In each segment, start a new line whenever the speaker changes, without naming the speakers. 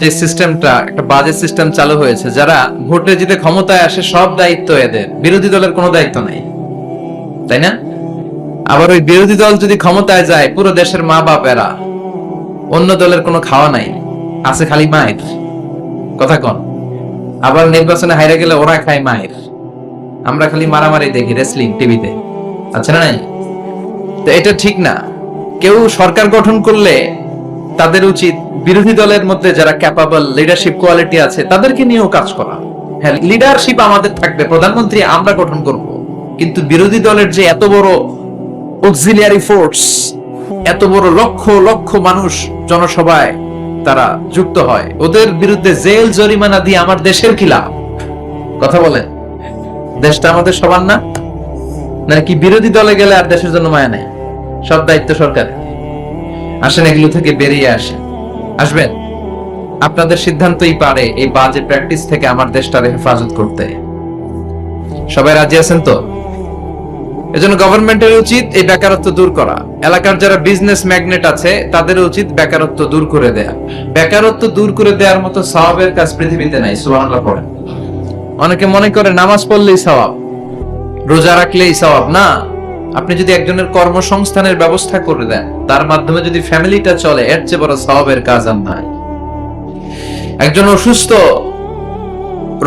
যে সিস্টেমটা, একটা বাজে সিস্টেম চালু হয়েছে, যারা ভোটে জিতে ক্ষমতায় আসে সব দায়িত্ব এদের, বিরোধী দলের কোনো দায়িত্ব নাই, তাই না? আবার ওই বিরোধী দল যদি ক্ষমতায় যায়, পুরো দেশের মা বাপেরা, অন্য দলের কোনো খাওয়া নাই, আছে খালি মায়ের কথা কন। আবার নির্বাচনে হাইরে গেলে ওরা খায় মায়ের, আমরা খালি মারামারি দেখি রেসলিং টিভিতে, আচ্ছা না? নাই তো এটা ঠিক না। কেউ সরকার গঠন করলে তাদের উচিত বিরোধী দলের মধ্যে যারা ক্যাপাবল, লিডারশিপ কোয়ালিটি আছে তাদেরকে নিয়েও কাজ করা। হ্যাঁ, লিডারশিপ আমাদের থাকবে, প্রধানমন্ত্রী আমরা গঠন করব, কিন্তু বিরোধী দলের যে এত বড় অক্সিলিয়ারি ফোর্স, এত বড় লক্ষ লক্ষ মানুষ জনসভায় তারা যুক্ত হয়, ওদের বিরুদ্ধে জেল জরিমানা দিয়ে আমার দেশের কি লাভ? কথা বলেন, দেশটা আমাদের সবার না? নাকি বিরোধী দলে গেলে আর দেশের জন্য মায়া নেই, সব দায়িত্ব সরকারের? আসেন এগুলো থেকে বেরিয়ে আসবেন। আপনাদের সিদ্ধান্তই পারে এই বাজে প্র্যাকটিস থেকে আমার দেশটার হেফাজত করতে। সবাই রাজি আছেন তো? এজন্য গভর্নমেন্টের উচিত এই বেকারত্ব দূর করা। এলাকার যারা বিজনেস ম্যাগনেট আছে তাদের উচিত বেকারত্ব দূর করে দেয়া। বেকারত্ব দূর করে দেওয়ার মতো সওয়াবের কাজ পৃথিবীতে নাই। সুবহানাল্লাহ পড়েন। অনেকে মনে করে নামাজ পড়লেই সওয়াব, রোজা রাখলেই সওয়াব। না, আপনি যদি একজনের কর্মসংস্থানের ব্যবস্থা করে দেন, তার মাধ্যমে যদি ফ্যামিলিটা চলে, এর চেয়ে বড় সওয়াবের কাজ আর নাই। একজন অসুস্থ,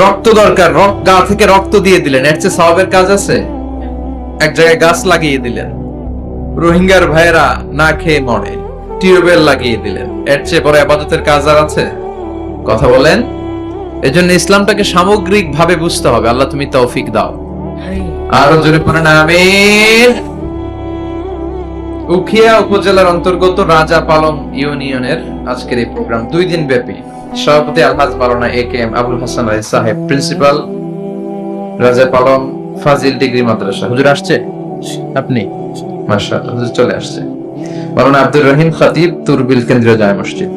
রক্ত দরকার, গা থেকে রক্ত দিয়ে দিলেন, এর চেয়ে সওয়াবের কাজ আছে? এক জায়গায় গাছ লাগিয়ে দিলেন, রোহিঙ্গার ভাইয়েরা না খেয়ে মরে, টিউবওয়েল লাগিয়ে দিলেন, এর চেয়ে বড় ইবাদতের কাজ আর আছে? কথা বলেন। এজন্য ইসলামটাকে সামগ্রিক ভাবে বুঝতে হবে। আল্লাহ তুমি তৌফিক দাও। আরো জোরে পড়েন আমিন। উখিয়া উপজেলার অন্তর্গত রাজা পালং ইউনিয়নের আজকের এই প্রোগ্রাম 2 দিন ব্যাপী। সভাপতি আলহাজ মাওলানা এ.কে.এম. আবুল হাসান রায় সাহেব, প্রিন্সিপাল, রাজা পালং ফাজিল ডিগ্রি মাদ্রাসা। হুজুর আসছে? আপনি? মাশাআল্লাহ, হুজুর চলে আসছে। মাওলানা আব্দুর রহিম খতিব, তুরবিল কেন্দ্রীয় জামে মসজিদ।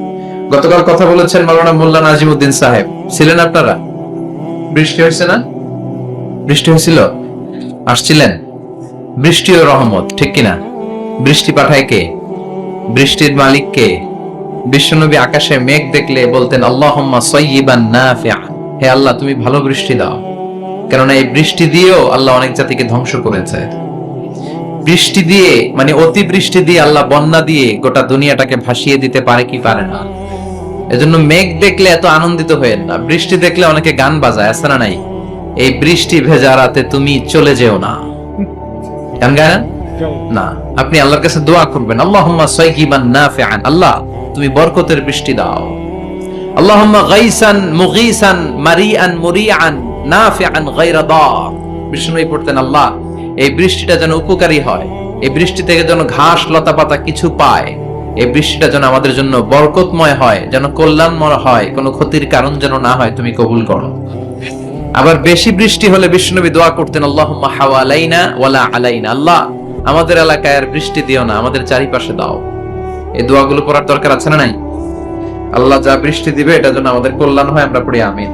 গতকাল কথা বলেছেন মাওলানা মোল্লা নাজিমউদ্দিন সাহেব। ছিলেন আপনারা? বৃষ্টি হয়েছে না? বৃষ্টি হয়েছিল? আসছিলেন? বৃষ্টি ও রহমত, ঠিক কিনা? বৃষ্টি পাঠায় কে? বৃষ্টির মালিক কে? বিশ্বনবী আকাশে মেঘ দেখলে বলতেন আল্লাহুম্মা সাইয়্যিবান নাফিআ, হে আল্লাহ তুমি ভালো বৃষ্টি দাও। কেননা এই বৃষ্টি দিয়েও আল্লাহ অনেক জাতিকে ধ্বংস করেছে। বৃষ্টি দিয়ে, মানে অতি বৃষ্টি দিয়ে, আল্লাহ বন্যা দিয়ে গোটা দুনিয়াটাকে ভাসিয়ে দিতে পারে কি পারে না? এজন্য মেঘ দেখলে এত আনন্দিত হয়েন না। বৃষ্টি দেখলে অনেকে গান বাজায়, আছে না নাই? এই বৃষ্টি ভেজা রাতে তুমি চলে যেও না, গান গায় না? আপনি আল্লাহর কাছে দোয়া করবেন আল্লাহুম্মা সাইয়্যিবান নাফিআন, আল্লাহ তুমি বরকতের বৃষ্টি দাও। আল্লাহুম্মা গাইসান মুগীসান মারিআন মুরিআন নাফিআন গায়রা দার। বিষ্ণুই পড়তেন আল্লাহ এই বৃষ্টিটা যেন উপকারী হয়, এই বৃষ্টি থেকে যেন ঘাস লতা পাতা কিছু পায়, এই বৃষ্টিটা যেন আমাদের জন্য বরকতময় হয়, যেন কল্যাণময় হয়, কোনো ক্ষতির কারণ যেন না হয়, তুমি কবুল করো। আবার বেশি বৃষ্টি হলে বিষ্ণুনবী দোয়া করতেন আল্লাহুম্মা হাওয়ালাইনা ওয়ালা আলাইনা, আল্লাহ আমাদের এলাকায় আর বৃষ্টি দিও না, আমাদের চারিপাশে দাও। এই দোয়াগুলো পড়ার দরকার আছে না নাই? আল্লাহ যা বৃষ্টি দিবে এটা যেন আমাদের কল্যাণ হয়, আমরা পড়ি আমিন।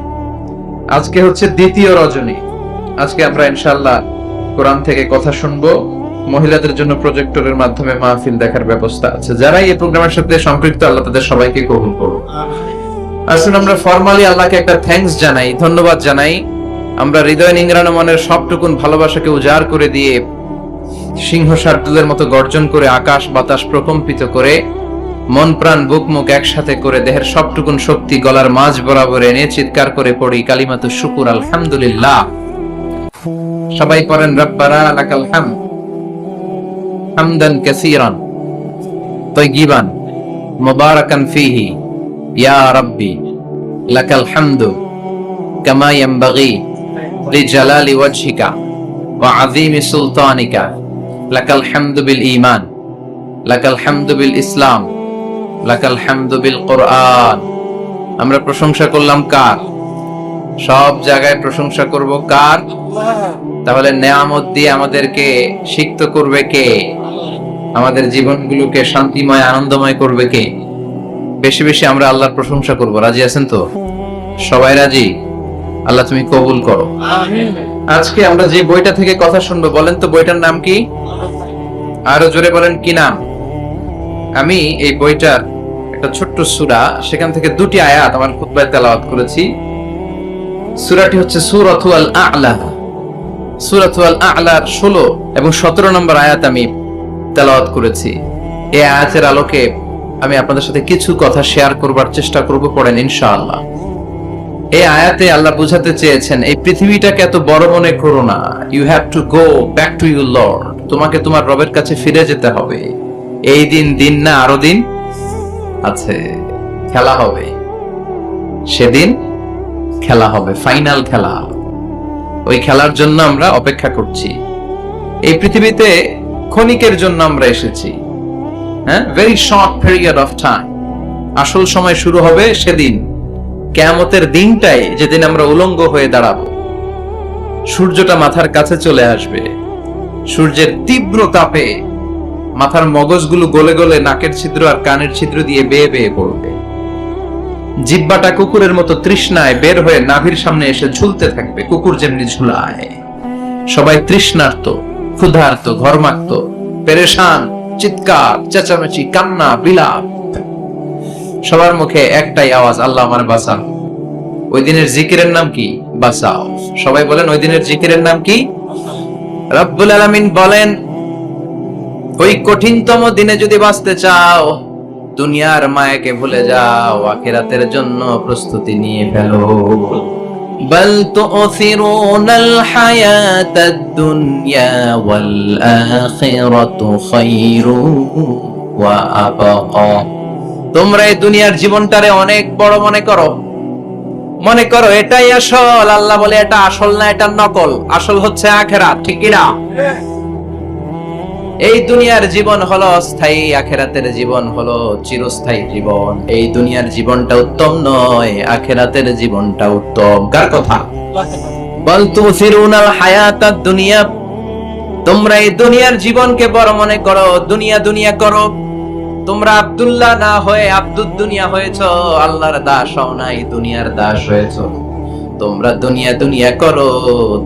আজকে হচ্ছে দ্বিতীয় রজনী। আজকে আমরা ইনশাআল্লাহ কোরআন থেকে কথা শুনবো। মহিলাদের জন্য প্রজেক্টরের মাধ্যমে মাহফিল দেখার ব্যবস্থা আছে। যারা এই প্রোগ্রামের সাথে সম্পৃক্ত, আল্লাহ তাদের সবাইকে কবুল করুন। আসুন আমরা ফরমালি আল্লাহকে একটা থ্যাঙ্কস জানাই, ধন্যবাদ জানাই। আমরা হৃদয় নিংড়ানো মনের সবটুকুন ভালোবাসাকে উজাড় করে দিয়ে, সিংহ শার্দুলের মতো গর্জন করে, আকাশ বাতাস প্রকম্পিত করে, মন প্রাণ বুক মুখ একসাথে করে, দেহের সবটুকুন শক্তি গলার মাঝ বরাবর এনে চিৎকার করে পড়ি কালিমাতু শুকুর আলহামদুলিল্লাহ। সবাই পড়েন রব্বানা লাকাল হামদ হামদান কাসীরান তাইয়িবান মুবারাকান ফীহি ইয়া রাব্বি লাকাল হামদু কামা ইয়ানবাগি লিজালালি ওয়াজহিকা ওয়া আযীমি সুলতানিকা লাকাল হামদু বিল ঈমান লাকাল হামদু বিল ইসলাম লাকাল হামদু বিল কুরআন। আমরা প্রশংসা করলাম কার? সব জায়গায় প্রশংসা করব কার? তাহলে নেয়ামত দিয়ে আমাদেরকে সিক্ত করবে কে? আমাদের জীবনগুলোকে শান্তিময় আনন্দময় করবে কে? বেশি বেশি আমরা আল্লাহর প্রশংসা করব। রাজি আছেন তো? সবাই রাজি? আল্লাহ তুমি কবুল করো। আজকে আমরা যে বইটা থেকে কথা শুনবো, বলেন তো বইটার নাম কি? আরো জোরে বলেন, কি নাম? আমি এই বইটার একটা ছোট্ট সূরা, সেখান থেকে দুটি আয়াত আমার খুতবায় তেলাওয়াত করেছি। সূরাটি হচ্ছে সূরাতুল আ'লা। সূরাতুল আ'লার 16 এবং 17 নম্বর আয়াত আমি তেলাওয়াত করেছি। এই আয়াতের আলোকে আমি আপনাদের সাথে কিছু কথা শেয়ার করবার চেষ্টা করব, পড়েন ইনশাআল্লাহ। এই আয়াতে আল্লাহ বুঝাতে চেয়েছেন, এই পৃথিবীটাকে এত বড় মনে করো না। You have to go back to your lord. তোমাকে তোমার রবের কাছে ফিরে যেতে হবে। এই দিন না, আরো দিন আছে, খেলা হবে, সেদিন খেলা হবে, ফাইনাল খেলা। ওই খেলার জন্য আমরা অপেক্ষা করছি। এই পৃথিবীতে ক্ষণিকের জন্য আমরা এসেছি, হ্যাঁ, very short period of time. আসল সময় শুরু হবে সেদিন, কিয়ামতের দিনটাই, যেদিন আমরা উলঙ্গ হয়ে দাঁড়াবো। সূর্যটা মাথার কাছে চলে আসবে, সূর্যের তীব্র তাপে মাথার মগজগুলো গলে গলে নাকের ছিদ্র আর কানের ছিদ্র দিয়ে বেয়ে বেয়ে পড়বে। জিহ্বাটা কুকুরের মতো তৃষ্ণায় বের হয়ে নাভির সামনে এসে ঝুলতে থাকবে, কুকুর যেমনি ঝুলায়। সবাই তৃষ্ণার্ত, ক্ষুধার্ত, ঘর্মাক্ত, পেরেশান, চিৎকার, চেঁচামেচি, কান্না, বিলাপ। সবার মুখে একটাই আওয়াজ, আল্লাহ আমার বাঁচান। ওই দিনের জিকিরের নাম কি? বাঁচাও। সবাই বলেন, ওই দিনের জিকিরের নাম কি? রব্বুল আলামিন বলেন, ওই কঠিনতম দিনে যদি বাঁচতে চাও, দুনিয়ার মায়াকে ভুলে যাও, আখিরাতের জন্য প্রস্তুতি নিয়ে ফেলো। বাল তু'থিরুনাল হায়াতাদ দুনিয়া ওয়াল আখিরাতু খায়রুন ওয়া আবকা। তোমরা এই দুনিয়ার জীবনটারে অনেক বড় মনে করো এটাই আসল। আল্লাহ বলে এটা আসল না, এটা নকল। আসল হচ্ছে আখিরাত, ঠিক কি না? এই দুনিয়ার জীবন হলো অস্থায়ী, আখিরাতের জীবন হলো চিরস্থায়ী জীবন। এই দুনিয়ার জীবনটা উত্তম নয়, আখিরাতের জীবনটা উত্তম। কার কথা? বল তুসিরুনাল হায়াতাদ দুনিয়া। তোমরা এই দুনিয়ার জীবনকে বড় মনে করো, দুনিয়া করো। তোমরা আব্দুল্লাহ না হয়ে আব্দুদ দুনিয়া হয়েছো, আল্লাহর দাস হও নাই, দুনিয়ার দাস হয়েছো। তোমরা দুনিয়া করো,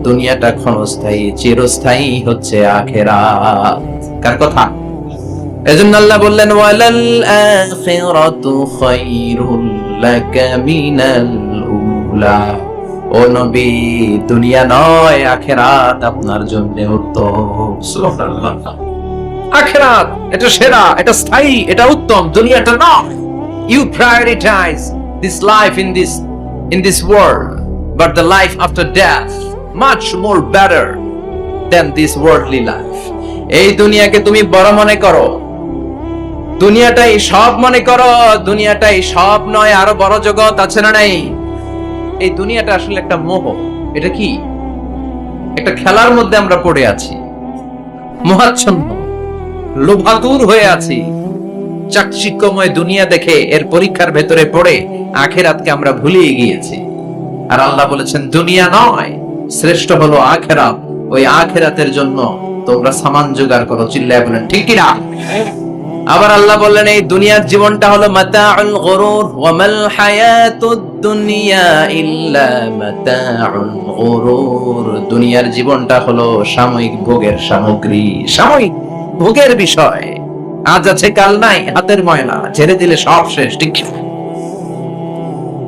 দুনিয়াটা ক্ষণস্থায়ী, চিরস্থায়ী হচ্ছে আখিরাত। কার কথা? এজন্য আল্লাহ বললেন, ওয়ালাল আখিরাতু খায়রুল লাকা মিনাল উলা। ও নবী, দুনিয়া নয়, আখিরাত আপনার জন্য উত্তম। সুবহানাল্লাহ। আখিরাত এটা সেরা, এটা স্থায়ী, এটা উত্তম, দুনিয়াটা নয়। You prioritize this life in this world, but the life after death much more better than this worldly life. এই দুনিয়াকে তুমি বড় মনে করো, দুনিয়াটাই সব মনে করো। দুনিয়াটাই সব নয়, আরো বড় জগৎ আছে না নাই? এই দুনিয়াটা আসলে একটা মোহ। এটা কি? একটা খেলার মধ্যে আমরা পড়ে আছি, মোহাচ্ছন্ন, লোভাতুর হয়ে আছি। চাকচিক্যময় দুনিয়া দেখে, এর পরীক্ষার ভেতরে পড়ে আখিরাতকে আমরা ভুলিয়ে গিয়েছি। আর আল্লাহ বলেছেন, দুনিয়া নয়, শ্রেষ্ঠ হলো আখিরাত। ওই আখিরাতের জন্য তোমরা সামান জোগাড় করো। চিল্লায় বলেন ঠিক কি না? আবার আল্লাহ বললেন, এই দুনিয়ার জীবনটা হলো মাতাউল গুরুর, ওয়া মাল হায়াতুদ দুনিয়া ইল্লা মাতাউল গুরুর। দুনিয়ার জীবনটা হলো সাময়িক ভোগের সামগ্রী, সাময়িক ভোগের বিষয়। আজ আছে কাল নাই, হাতের ময়লা, ছেড়ে দিলে সব শেষ, ঠিক কি?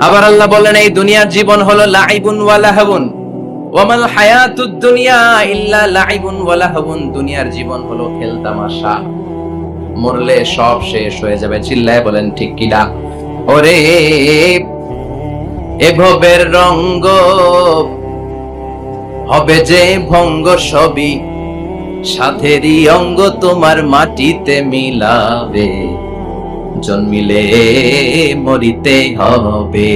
আবার আল্লাহ বলেন, এই দুনিয়ার জীবন হলো লাইবুন ওয়া লাহবুন, ওয়া মাল হায়াতুদ দুনিয়া ইল্লা লাইবুন ওয়া লাহবুন। দুনিয়ার জীবন হলো খেল তামাশা, মরলে সব শেষ হয়ে যাবে। চিল্লায় বলেন ঠিক কি না? ওরে এ ভবের রঙ্গ হবে যে ভঙ্গ, সবই সাথেরই অঙ্গ তোমার মাটিতে মিলাবে, জন্মিলে মরিতে হবে।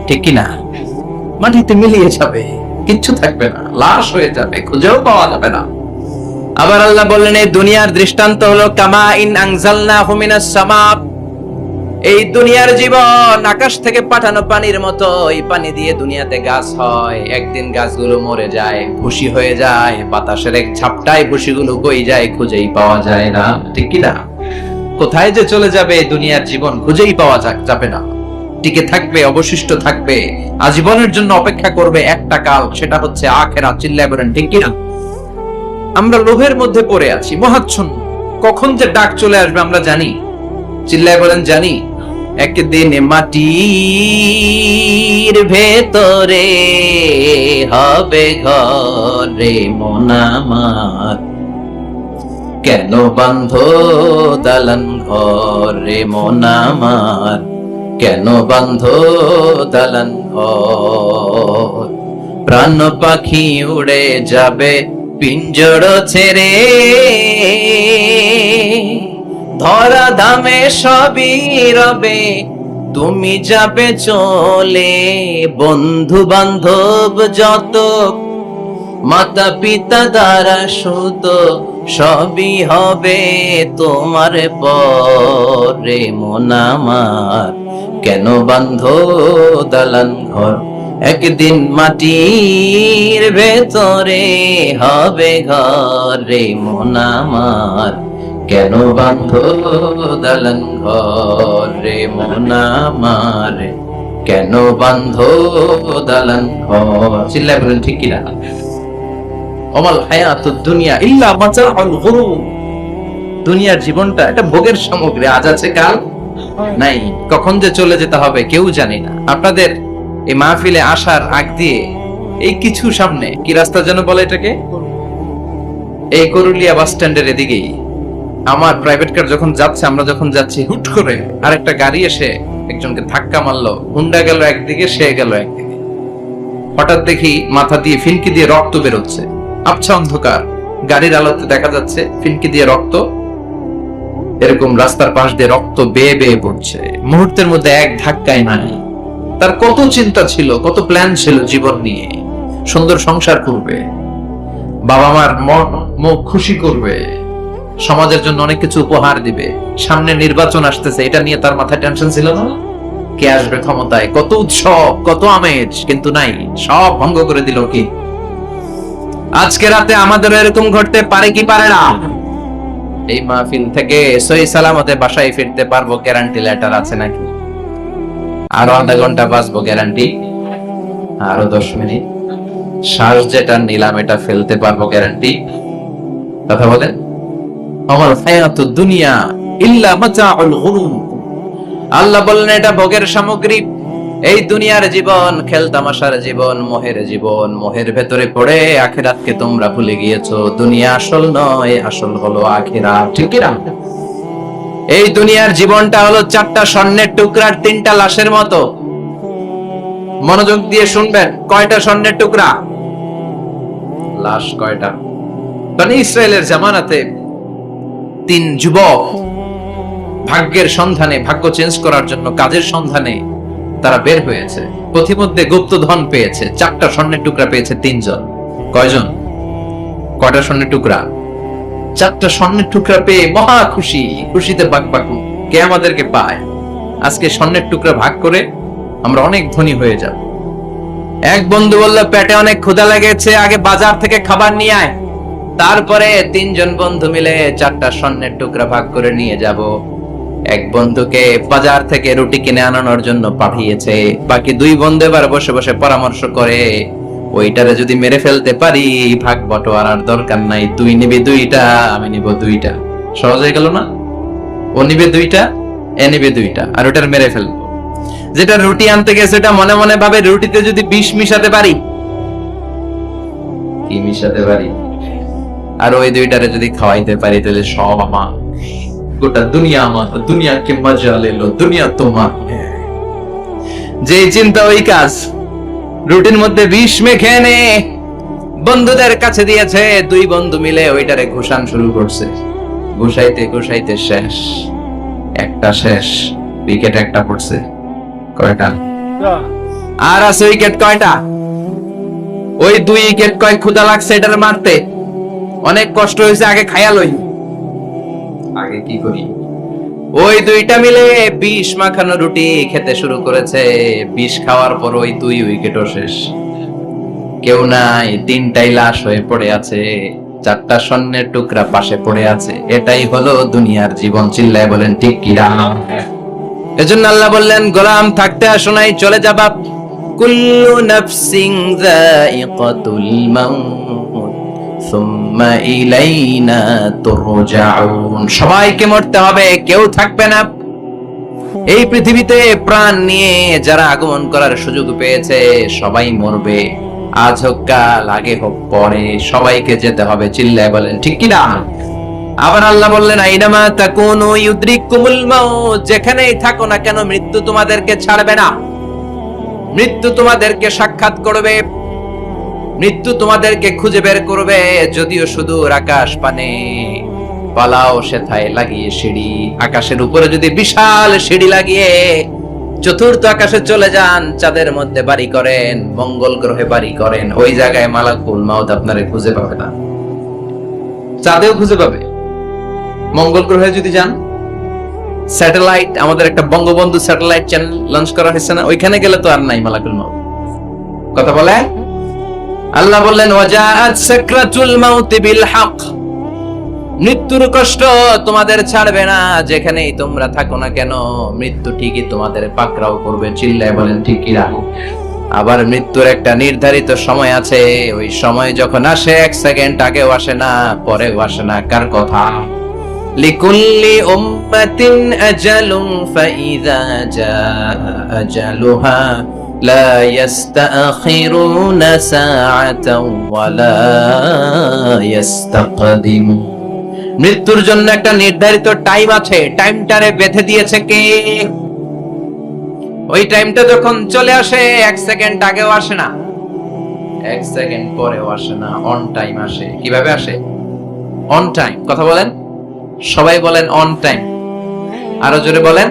ঠিক কি না? মাটিতে মিলিয়ে যাবে, কিচ্ছু থাকবে না, লাশ হয়ে যাবে, খুঁজেও পাওয়া যাবে না। আবার আল্লাহ বললেন, এই দুনিয়ার দৃষ্টান্ত হলো কামা ইন আনজালনাহু মিনাস সামা। এই দুনিয়ার জীবন আকাশ থেকে পাঠানো পানির মতো। এই পানি দিয়ে দুনিয়াতে গাছ হয়, একদিন গাছগুলো মরে যায়, ভুসি হয়ে যায়, বাতাসের এক ঝাপটায় ভুসিগুলো গই যায়, খুঁজেই পাওয়া যায় না। ঠিক কি না? কোথায় যে চলে যাবে এই দুনিয়ার জীবন, খুঁজেই পাওয়া যাবে না। টিকে থাকবে, অবশিষ্ট থাকবে, আজীবনের জন্য অপেক্ষা করবে একটা কাল, সেটা হচ্ছে আখিরাত। চিল্লায় বলেন ঠিক কি না? আমরা লোভের মধ্যে পড়ে আছি, মহাচ্ছন্ন। কখন যে ডাক চলে আসবে আমরা জানি, চিল্লায় বলেন জানি। একদিন মাটির ভেতরে হবে ঘরে মন আমার, কেন বান্ধ দালান ঘরে মন আমার, কেন বান্ধ দালান ঘর। প্রাণ পাখি উড়ে যাবে পিঞ্জর ছেড়ে, ধরা ধামে সবই রবে তুমি যাবে চলে। বন্ধু বান্ধব যত মাতা পিতা দ্বারা সুত সবই হবে তোমার পরে মন আমার, কেন বান্ধ দালান ঘর। একদিন মাটির ভেতরে হবে ঘরে মন আমার, কেন বান্ধ দালান ঘরে মন আমার, কেন বান্ধ দালান ঘর। চিল্লায় বলেন ঠিক কিনা? ওমাল হায়াতুদ দুনিয়া ইল্লা মাতাউল গুরুর। দুনিয়ার জীবনটা এটা ভোগের সামগ্রী, আজ আছে কাল নাই, কখন যে চলে যেতে হবে কেউ জানি না। আপনাদের এই মাহফিলে আসার আগ দিয়ে এই কিছু সামনে কি রাস্তা যেন বলে এটাকে, এই করুলিয়া বাস স্ট্যান্ডের এদিকেই আমার প্রাইভেট কার যখন যাচ্ছে, আমরা যখন যাচ্ছি, হুট করে আরেকটা গাড়ি এসে একজনকে ধাক্কা মারলো। হুন্ডা গেল একদিকে, সে গেল একদিকে। হঠাৎ দেখি মাথা দিয়ে ফিনকি দিয়ে রক্ত বেরোচ্ছে, আবছা অন্ধকার, গাড়ির আলোতে দেখা যাচ্ছে ফিনকি দিয়ে রক্ত, এরকম রাস্তার পাশ দিয়ে রক্ত বেয়ে বেয়ে পড়ছে। মুহূর্তের মধ্যে এক ধাক্কায় নাই। তার কত চিন্তা ছিল, কত প্ল্যান ছিল জীবন নিয়ে, সুন্দর সংসার করবে, বাবা মার মন মুখ খুশি করবে, সমাজের জন্য অনেক কিছু উপহার দিবে, সামনে নির্বাচন আসতেছে, এটা নিয়ে তার মাথায় টেনশন ছিল না? কে আসবে ক্ষমতায়, কত উৎসব, কত আমেজ, কিন্তু নাই, সব ভঙ্গ করে দিল কি? আজকে রাতে আমাদের এরকম ঘটতে পারে কি পারে না? এই মাহফিল থেকে সহি সালামতে বাসায় ফিরতে পারবো গ্যারান্টি লেটার আছে নাকি? আরো আধা ঘন্টা বাঁচবো গ্যারান্টি, আরো 10 মিনিট শ্বাস যেটা নিলাম এটা ফেলতে পারবো গ্যারান্টি। কথা বলেন। আমার হায়াতুদ দুনিয়া ইল্লা মাতাউল গুরুর। আল্লাহ বললেন এটা ভোগের সামগ্রী। এই দুনিয়ার জীবন খেলতামাশার জীবন, মোহের জীবন, মোহের ভেতরে পড়ে আখিরাতকে তোমরা ভুলে গিয়েছো। দুনিয়া আসল নয়, আসল হলো আখিরাত। ঠিক কি না? এই দুনিয়ার জীবনটা হলো 4টা স্বর্ণের টুকরার 3টা লাশের মতো। মনোযোগ দিয়ে শুনবেন, কয়টা স্বর্ণের টুকরা? লাশ কয়টা? বনি ইসরায়েলের জামানাতে 3 যুবক ভাগ্যের সন্ধানে, ভাগ্য চেঞ্জ করার জন্য কাজের সন্ধানে তারা বের হয়েছে। পথিমধ্যে গুপ্তধন পেয়েছে, 4টা স্বর্ণের টুকরা পেয়েছে 3 জন। কয়জন? কয়টা স্বর্ণের টুকরা? 4টা স্বর্ণের টুকরা পেয়ে মহা খুশি, খুশিতে বাকবাকু। কে আমাদেরকে পায়? আজকে স্বর্ণের টুকরা ভাগ করে আমরা অনেক ধনী হয়ে যাব। এক বন্ধু বলল, পেটে অনেক ক্ষুধা লেগেছে, আগে বাজার থেকে খাবার নিয়ে আয়, তারপরে 3 জন বন্ধু মিলে 4টা স্বর্ণের টুকরা ভাগ করে নিয়ে যাব। এক বন্ধুকে বাজার থেকে রুটি কিনে আনানোর জন্য পাঠিয়েছে। বাকি 2 বন্ধু এবার বসে বসে পরামর্শ করে, ওইটারে যদি মেরে ফেলতে পারি ভাগ বটোয়ারার দরকার নাই, তুই নিবি 2টা, আমি নিব 2টা। সহজ হয়ে গেল না? ও নিবে 2টা, এ নিবে 2টা, আর ওটার মেরে ফেলবো। যেটা রুটি আনতে গেছে ওটা মনে মনে ভাবে, রুটিতে যদি বিষ মিশাতে পারি। কি মিশাতে পারি? আর ওই 2টারে যদি খাওয়াইতে পারি তাহলে সব আমার, গোটা দুনিয়া আমার, দুনিয়াকে মজা লেলো, দুনিয়া তোমার। যে চিন্তা ওই কাজ। রুটির মধ্যে বিষ মেখে এনে বন্ধুদের কাছে দিয়েছে। 2 বন্ধু মিলে ওইটারে ঘুষান শুরু করছে। ঘুষাইতে ঘুষাইতে শেষ, একটা শেষ, উইকেট একটা পড়ছে। কয়টা? আর আছে উইকেট কয়টা? ওই 2 উইকেট। কয় ক্ষুধা লাগছে এটারে মারতে, অনেক কষ্ট হয়েছে, আগে খাইয়া লই। আগে কি করি? ওই 2টা মিলে বিষ মাখানো রুটি খেতে শুরু করেছে। বিষ খাওয়ার পর ওই 2 উইকেটও শেষ, কেউ নাই, 3টাই লাশ হয়ে পড়ে আছে, 4টা স্বর্ণের টুকরা পাশে পড়ে আছে। এটাই হলো দুনিয়ার জীবন। চিল্লায় বলেন ঠিক কি না? এজন্য আল্লাহ বললেন, গোলাম থাকতে আসো নাই, চলে যাবা। কুল্লু নাফসিন যায়িকাতুল মাউত সুম্মা ইলাইনা তুরজাউন। সবাইকে মরতে হবে, কেউ থাকবে না। এই পৃথিবীতে প্রাণ নিয়ে যারা আগমন করার সুযোগ পেয়েছে সবাই মরবে, আজ হোক কাল, আগে হোক পরে, সবাইকে যেতে হবে। চিল্লায় বলেন ঠিক কিনা? আবার আল্লাহ বললেন আইনামা তাকুনু ইউদরিকুমুল মাউত, যেখানেই থাকো না কেন মৃত্যু তোমাদেরকে ছাড়বে না। মৃত্যু তোমাদেরকে সাক্ষাৎ করবে, মৃত্যু তোমাদেরকে খুঁজে বের করবে। যদিও সুদূর আকাশ পানে, পালাও সেথায় লাগিয়ে সিঁড়ি। আকাশের উপরে যদি বিশাল সিঁড়ি লাগিয়ে চতুর্থ আকাশে চলে যান, চাঁদের মধ্যে বাড়ি করেন, মঙ্গল গ্রহে বাড়ি করেন, ওই জায়গায় মালাকুল মাউত আপনারে খুঁজে পাবে না। চাঁদেও খুঁজে পাবে। মঙ্গল গ্রহে যদি যান, স্যাটেলাইট, আমাদের একটা বঙ্গবন্ধু স্যাটেলাইট চ্যানেল লঞ্চ করা হয়েছে না, ওইখানে গেলে তো আর নাই মালাকুল মাউত। কথা বলে আল্লাহ বললেন ওয়াজাআত সাকরাতুল মাউত বিল হক, মৃত্যুর কষ্ট তোমাদের ছাড়বে না, যেখানেই তোমরা থাকো না কেন মৃত্যু ঠিকই তোমাদের পাকড়াও করবে। চিল্লায় বলেন ঠিক কি না? আবার মৃত্যুর একটা নির্ধারিত সময় আছে, ওই সময় যখন আসে 1 সেকেন্ড আগেও আসে না, পরেও আসে না। কার কথা? লিকুল্লি উম্মাতিন আজালুন ফাইযা জাআ আজালুহা লা ইস্তাখিরুনা সাআতাও ওয়া লা ইস্তাকদিমুন। মৃত্যুর জন্য একটা নির্ধারিত টাইম আছে, টাইমটারে বেঁধে দিয়েছে কে? ওই টাইমটা যখন চলে আসে 1 সেকেন্ড আগেও আসে না, 1 সেকেন্ড পরেও আসে না, অন টাইম আসে। কিভাবে আসে? On time. কথা বলেন, সবাই বলেন অন টাইম। আরো জোরে বলেন,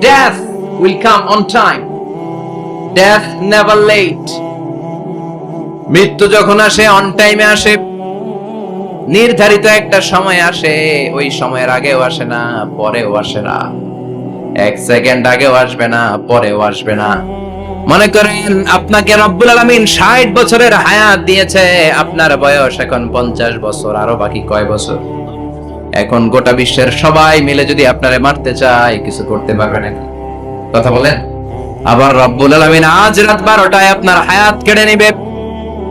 death will come on time, death never late. মৃত্যু যখন আসে অন টাইমে আসে, নির্ধারিত একটা সময় আসে, ওই সময়ের আগেও আসে না, পরেও আসে না। 1 সেকেন্ড আগেও আসবে না, পরেও আসবে না। মনে করেন আপনাকে রব্বুল আলামিন 60 বছরের হায়াত দিয়েছে, আপনার বয়স এখন 50 বছর, আরো বাকি কয় বছর? এখন গোটা বিশ্বের সবাই মিলে যদি আপনারে মারতে চায়, কিছু করতে পারবে না। কথা বলেন। আবার রব্বুল আলামিন আজ রাত 12টায় আপনার হায়াত কেড়ে নিবে,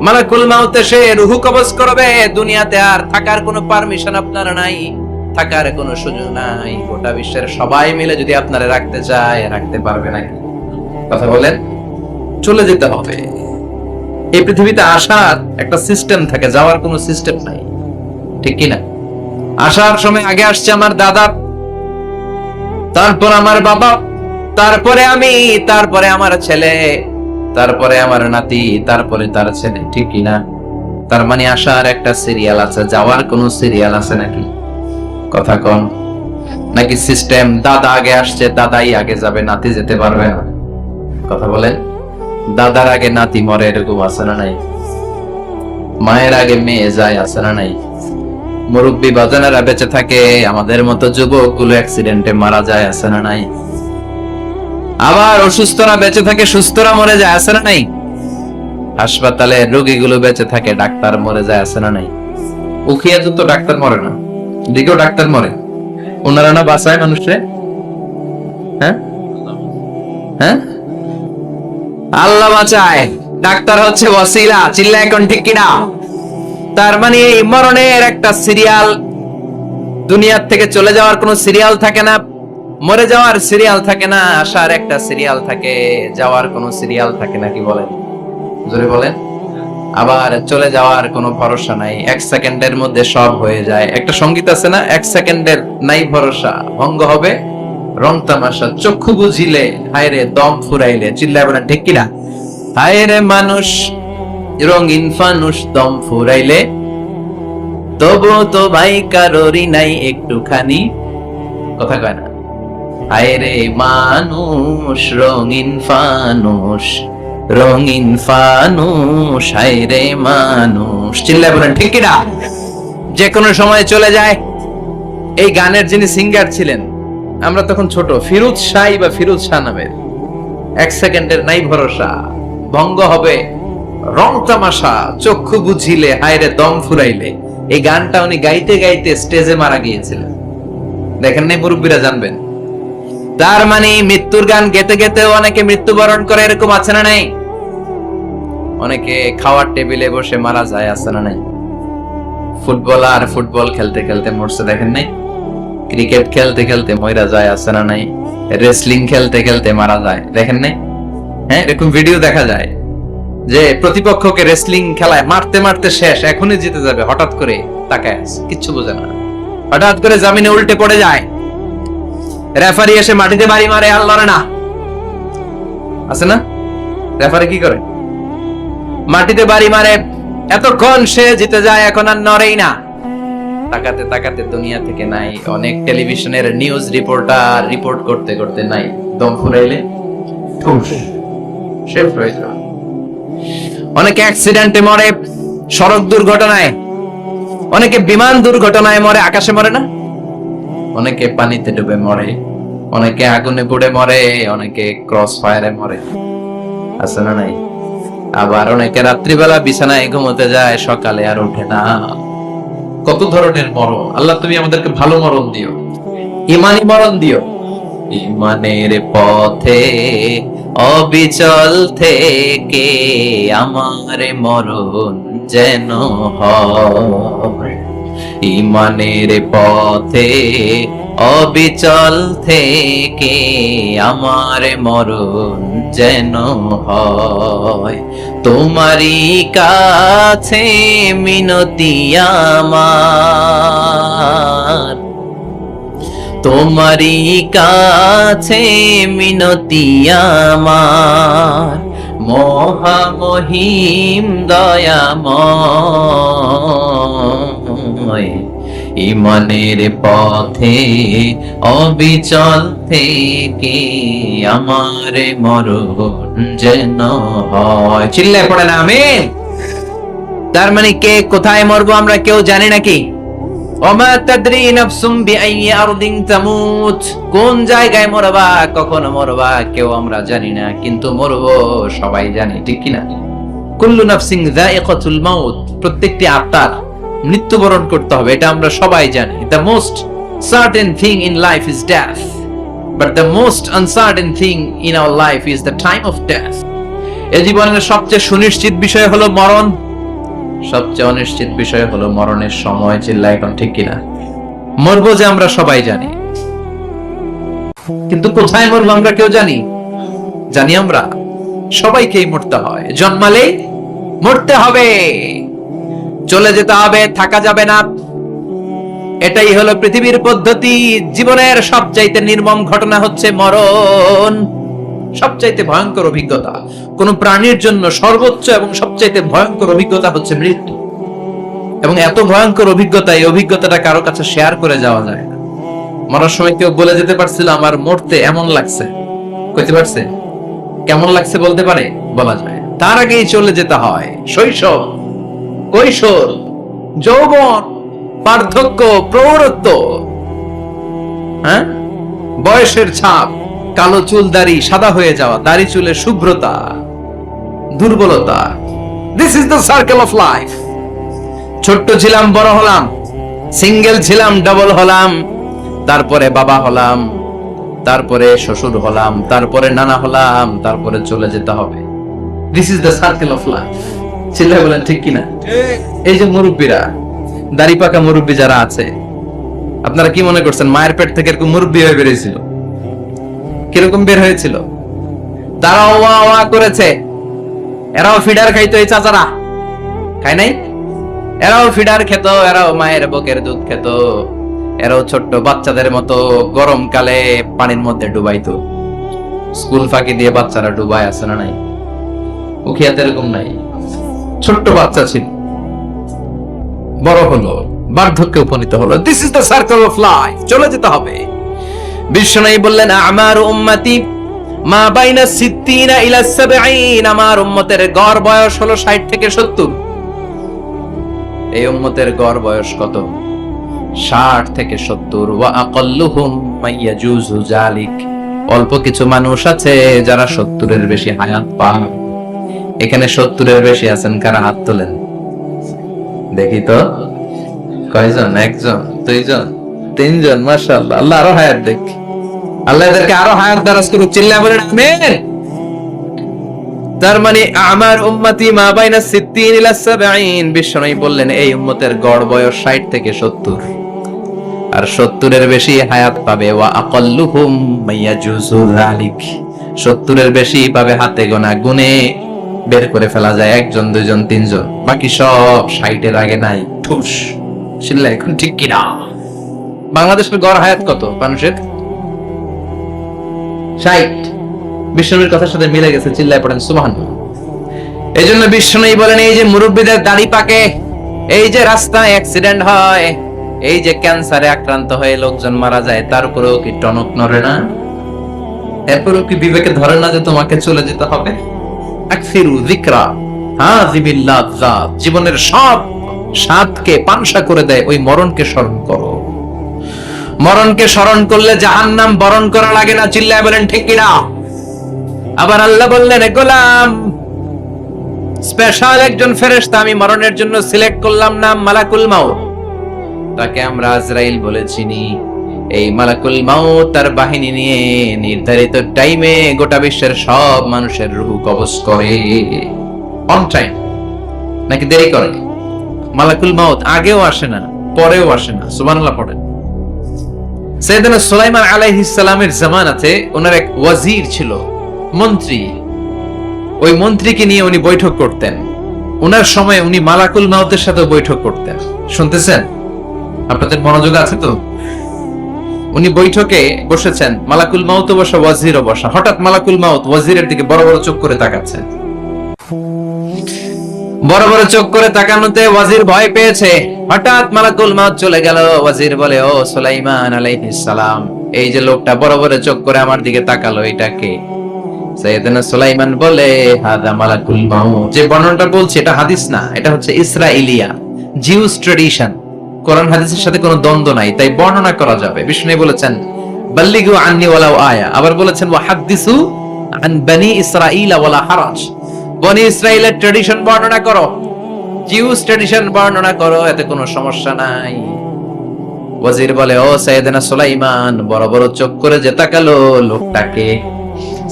মালাকুল মাউত এসে রূহ কবজ করবে। দুনিয়াতে আর থাকার কোনো পারমিশন আপনার নাই, থাকার কোনো সুযোগ নাই। গোটা বিশ্বের সবাই মিলে যদি আপনারে রাখতে চায়, রাখতে পারবে নাকি? কথা বলেন। চলে যেতে হবে। এই পৃথিবীতে আসার একটা সিস্টেম থাকে, যাওয়ার কোনো সিস্টেম নাই। ঠিক কি না? আসার সময় আগে আসছে আমার দাদা, তারপর আমার বাবা, তারপরে আমি, তারপরে আমার ছেলে, তারপরে আমার নাতি, তারপরে তার ছেলে। ঠিক কি না? তার মানে আসার একটা সিরিয়াল আছে, যাওয়ার কোনো সিরিয়াল আছে নাকি? কথা কন। নাকি সিস্টেম দাদা আগে আসছে, দাদাই আগে যাবে, নাতি যেতে পারবে না? কথা বলেন। দাদার আগে নাতি মরে, এরকম আছে না নাই? মায়ের আগে মেয়ে যায়, আছে না নাই? মুরব্বী বাজানেরা বেঁচে থাকে, আমাদের মতো যুবক গুলো অ্যাক্সিডেন্টে মারা যায়, আছে না নাই? আবার অসুস্থরা বেঁচে থাকে, সুস্থরা মরে যায়, আছে না নাই? হাসপাতালে রোগীগুলো বেঁচে থাকে, ডাক্তার মরে যায়, আছে না নাই? উখিয়া তো ডাক্তার মরে না, দিকেও ডাক্তার মরে। ওনারা না বাঁচায় মানুষে? হ্যাঁ হ্যাঁ, আল্লাহ বাঁচায়, ডাক্তার হচ্ছে ওয়াসিলা। চিল্লা এখন ঠিক কিনা? তার মানে এই মরণের একটা সিরিয়াল, দুনিয়ার থেকে চলে যাওয়ার কোনো সিরিয়াল থাকে না, মরে যাওয়ার সিরিয়াল থাকে না, আসার একটা সিরিয়াল থাকে, যাওয়ার কোনো সিরিয়াল থাকে না। কি বলেন? জোরে বলেন। আবার চলে যাওয়ার কোনো ভরসা নাই, 1 সেকেন্ডের মধ্যে সব হয়ে যায়। একটা সঙ্গীত আছে না, 1 সেকেন্ডের নাই ভরসা, ভঙ্গ হবে রং তামাশা, চক্ষু বুঝিলে হায় রে দম ফুরাইলে। চিল্লায় বলেন ঠিক কিনা? হায় রে মানুষ রঙিন ফানুষ, দম ফুরাইলে তবু তো ভাই কারোরই নাই একটুখানি। কথা কয় না? হায় রে মানুষ রঙিন ফানুষ, রঙিন ফানুষ, হায় রে মানুষ। চিল্লায় বলেন ঠিক কিনা? যে কোনো সময় চলে যায়। এই গানের যিনি সিঙ্গার ছিলেন, আমরা তখন ছোট, ফিরোজ শাহ বা ফিরোজ শাহ নামের, 1 সেকেন্ডের নাই ভরসা, ভঙ্গ হবে রং তামাশা, চক্ষু বুঝিলে হায় রে দম ফুরাইলে। এই গানটা উনি গাইতে গাইতে স্টেজে মারা গিয়েছিলেন। দেখেন নাই? মুরব্বীরা জানবেন। তার মানে মৃত্যুর গান গেতে গেতে অনেকে মৃত্যুবরণ করে, এরকম আছে না নাই? অনেকে খাওয়ার টেবিলে বসে মারা যায়, আছে না নাই? ফুটবলার ফুটবল খেলতে খেলতে মরছে, দেখেন নাই? ক্রিকেট খেলতে খেলতে মইরা যায়, আছে না নাই? রেসলিং খেলতে খেলতে মারা যায়, দেখেন নাই? হ্যাঁ, এরকম ভিডিও দেখা যায় যে প্রতিপক্ষকে রেসলিং খেলায় মারতে মারতে শেষ, এখনই জিতে যাবে, হঠাৎ করে তাকায় আছে, কিচ্ছু বোঝে না, হঠাৎ করে জমিনে উল্টে পড়ে যায়, রেফারি এসে মাটিতে বাড়ি মারে, আর লড়ে না, আছে না? রেফারি কি করে? মাটিতে বাড়ি মারে, এতক্ষণ সে জিতে যায়, এখন আর নড়েই না। তাকাতে তাকাতে দুনিয়া থেকে নাই। অনেক টেলিভিশনের নিউজ রিপোর্টার রিপোর্ট করতে করতে নাই, দম ফুরাইলে শেষ হয়ে যায়। অনেকে অ্যাক্সিডেন্টে মরে, সড়ক দুর্ঘটনায়, অনেকে বিমান দুর্ঘটনায় মরে, আকাশে মরে না? অনেকে পানিতে ডুবে মরে, অনেকে আগুনে পুড়ে মরে, অনেকে ক্রস ফায়ারে মরে, আছে না নাই? আবার অনেকে রাত্রিবেলা বিছানায় ঘুমোতে যায়, সকালে আর ওঠে না। কত ধরনের মরণ। আল্লাহ তুমি আমাদেরকে ভালো মরণ দিও, ইমানি মরণ দিও। ইমানের পথে অবিচল থেকে আমার মরণ যেন হয়। ইমানের পথে অবিচল থেকে আমার মরণ যেন হয়। তোমারই কাছে মিনতি আমার, তোমারই কাছে মিনতি আমার, মহামহিম দয়াময়। ইমানের পথে অবিচল থেকে আমার মরণ যেন হয়। চিল্লায় পড়ে না আমিন। তার মানে কে কোথায় মরবো আমরা কেউ জানি নাকি? ওমা তাদরি নাফসুম বিআইয়ি আরদিন তামুত, কোন জায়গায় মরবা, কখন মরবা কেউ আমরা জানি না, কিন্তু মরবো সবাই জানি, ঠিক কি না? কুল্লু নাফসিন যায়িকাতুল মাউত, প্রত্যেকটি আত্মার মৃত্যুবরণ করতে হবে, এটা আমরা সবাই জানি। The most certain thing in life is death, but the most uncertain thing in our life is the time of death. এই জীবনের সবচেয়ে সুনিশ্চিত বিষয় হলো মরণ, সবচেয়ে অনিশ্চিত বিষয় হলো মরণের সময়। চিল্লায় এখন, ঠিক কিনা? মরবো যে আমরা সবাই জানি, কিন্তু কোথায় মরবো আমরা কেউ জানি? জানি আমরা সবাইকেই মরতে হয়, জন্মালেই মরতে হবে, চলে যেতে হবে, থাকা যাবে না। এটাই হলো পৃথিবীর পদ্ধতি। জীবনের সবচাইতে নির্মম ঘটনা হচ্ছে মরণ, সবচাইতে ভয়ঙ্কর অভিজ্ঞতা। কোন প্রাণীর জন্য সর্বোচ্চ এবং সবচাইতে ভয়ঙ্কর অভিজ্ঞতা হচ্ছে মৃত্যু। এবং এত ভয়ঙ্কর অভিজ্ঞতা, এই অভিজ্ঞতাটা কারো কাছে শেয়ার করে যাওয়া যায় না। মরার সময় কেউ বলে যেতে পারছিল আমার মরতে এমন লাগছে, কইতে পারছে? কেমন লাগছে বলতে পারে? বলা যায়। তার আগেই চলে যেতে হয় শৈশব, কৈশোর, যৌবন, বার্ধক্য, প্রৌঢ়ত্ব, হ্যাঁ, বয়সের ছাপ, কালো চুল দাড়ি সাদা হয়ে যাওয়া, দাড়ি চুলের শুভ্রতা, দুর্বলতা। This is the circle of life. ছোট্ট ছিলাম, বড় হলাম, সিঙ্গেল ছিলাম, ডাবল হলাম, তারপরে বাবা হলাম, তারপরে শ্বশুর হলাম, তারপরে নানা হলাম, তারপরে চলে যেতে হবে। This is the circle of life. চিল্লায় বলেন ঠিক কিনা? এই যে মুরব্বীরা, দাড়ি পাকা মুরব্বী যারা আছে, আপনারা কি মনে করছেন মায়ের পেট থেকে এরকম মুরব্বী হয়ে বেরিয়েছিল? কিরকম বের হয়েছিল? তারাও ওয়া ওয়া করেছে, এরাও ফিডার খাইতো, এই চাচারা খায় নাই? এরাও ফিডার খেত, এরাও মায়ের বুকের দুধ খেত, এরাও ছোট্ট বাচ্চাদের মতো গরমকালে পানির মধ্যে ডুবাইতো। স্কুল ফাঁকি দিয়ে বাচ্চারা ডুবায়, আছে না নাই? উখিয়াতে এরকম নাই? ছোট্ট বাচ্চা ছিল, বড় হলো, বার্ধক্যে উপনীত হলো। This is the circle of life. চলে যেতে হবে। বিশ্বনবী বললেন আমার উম্মতি মা বাইনা 60 ইলা 70, আমার উম্মতের গড় বয়স হলো 60 থেকে 70। এই উম্মতের গড় বয়স কত? 60 থেকে 70। ওয়া আকাল্লুহুম মাইয়াজুজু যালিক, অল্প কিছু মানুষ আছে যারা 70 এর বেশি হায়াত পান। এখানে 70 এর বেশি আছেন কারা? হাত তোলেন দেখি তো। কয়জন? একজন, দুইজন, তিনজন। মাশাআল্লাহ, আল্লাহ আরো হায়াত দেখ, আল্লাহ এদেরকে আরো হায়াত দারাজ করুক। চিল্লায় বলেন আমিন। তার মানে আমার উম্মতি মা বাইনা 60 ইলা 70। বিশ্বনবী বললেন এই উম্মতের গড় বয়স 60 থেকে 70। আর 70-এর বেশি হায়াত পাবে। ওয়া আকাল্লুহুম মাইয়াজুজু যালিক, 70-এর বেশি পাবে হাতে গোনা, গুনে বের করে ফেলা যায় 1 জন 2 জন 3 জন, বাকি সব 60-এর আগে নাই। ঠুস শিল্লা এখন ঠিক কিনা? বাংলাদেশের গড় হায়াত কত মানুষের? 60। বিশ্বনবীর কথার সাথে মিলে গেছে, চিল্লায় পড়েন সুবহানাল্লাহ। এই জন্য বিশ্বনবী বলেন, এই যে মুরব্বীদের দাড়ি পাকে, এই যে রাস্তায় অ্যাক্সিডেন্ট হয়, এই যে ক্যান্সারে আক্রান্ত হয়ে লোকজন মারা যায়, তারপরেও কি টনক নড়ে না? এরপরেও কি বিবেকে ধরে না যে তোমাকে চলে যেতে হবে? আকসিরু যিকরা হাযিমিল লাযযাত, জীবনের সব স্বাদকে পানসা করে দেয় ওই মরণকে স্মরণ করো। মরণকে স্মরণ করলে জাহান্নাম বরণ করা লাগে না। চিল্লায় বলেন ঠিক কিনা? আবার আল্লাহ বললেন, গোলাম, স্পেশাল একজন ফেরেশতা আমি মরণের জন্য সিলেক্ট করলাম, নাম মালাকুল মাউত। তাকে আমরা আজরাইল বলে চিনি। এই মালাকুল মাউত তার বাহিনী নিয়ে নির্ধারিত টাইমে গোটা বিশ্বের সব মানুষের রূহ কবজ করে। অন টাইম নাকি দেরি করে? মালাকুল মাউত আগেও আসে না, পরেও আসে না। সুবহানাল্লাহ পড়েন। সাইয়েদনা সুলাইমান আলাইহিস সালামের জামানাতে ওনার এক ওয়াজির ছিল, মন্ত্রী। ওই মন্ত্রীকে নিয়ে উনি বৈঠক করতেন। ওনার সময় উনি মালাকুল মাউতের সাথে বৈঠক করতেন। শুনতেছেন? আপনাদের মনোযোগ আছে তো? উনি বৈঠকে বসেছেন, মালাকুল মাউতও বসা, ওয়াজিরও বসা। হঠাৎ মালাকুল মাউত ওয়াজিরের দিকে বড় বড় চোখ করে তাকাচ্ছেন। বড় বড় চোখ করে তাকানোতে ওয়াজির ভয় পেয়েছে। হঠাৎ মালাকুল মাউত চলে গেল। ওয়াজির বলে, ও সুলাইমান আলাইহিস সালাম, এই যে লোকটা বড় বড় চোখ করে আমার দিকে তাকালো, এটা কে? সাইয়েদনা সুলাইমান বলে, হাদা মালাকুল মাউত। যে বর্ণনাটা বলছি এটা হাদিস না, এটা হচ্ছে ইসরাইলিয়া, জিউস ট্র্যাডিশন। কোরআন হাদিসের সাথে কোনো দ্বন্দ্ব নাই, তাই বর্ণনা করা যাবে। বিষ্ণু বলেছেন, বাল্লিগু আন্নি ওয়ালাউ আয়া। আবার বলেছেন, ওয়া হাদিসু আন বনি ইসরাঈল ওয়ালা হারাজ। বনি ইসরাইলের ট্র্যাডিশন বর্ণনা করো, জিউস ট্র্যাডিশন বর্ণনা করো, এতে কোনো সমস্যা নাই। ওয়াজির বলে, ও সাইয়েদনা সুলাইমান, বড় বড় চোখ করে যে তাকালো লোকটাকে?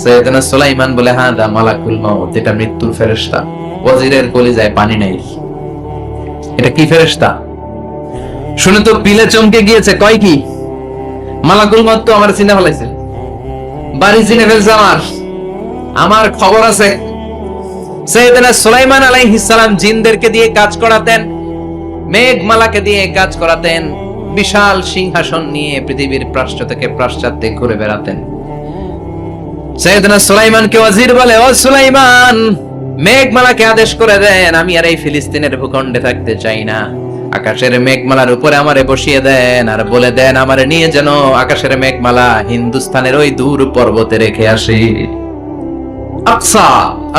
সাইয়েদনা সুলাইমান বলে, হাদা মালাকুল মাউত, এটা মৃত্যুর ফেরেশতা। ওয়াজিরের কলিজায় পানি নাই। এটা কি ফেরেশতা? শুনে তো পিলে চমকে গিয়েছে। কয় কি? মালাকুল মাউত তো আমার চিনে ফেলাইছে, বাড়ি চিনে ফেলছে আমার খবর আছে। সাইয়েদনা সুলাইমান আলাইহিস সালাম জিনদেরকে দিয়ে কাজ করাতেন, মেঘমালাকে দিয়ে কাজ করাতেন, বিশাল সিংহাসন নিয়ে পৃথিবীর প্রাচ্য থেকে পাশ্চাত্যে ঘুরে বেড়াতেন। সাইয়েদনা সুলাইমানকে ওয়াজির বলে, ও সুলাইমান, মেঘমালাকে আদেশ করে দেন, আমি আর এই ফিলিস্তিনের ভূখণ্ডে থাকতে চাই না। আকাশের মেঘমালার উপরে আমারে বসিয়ে দেন, আর বলে দেন আমারে নিয়ে যেন আকাশের মেঘমালা হিন্দুস্তানের ওই দূর পর্বতে রেখে আসে। আকসা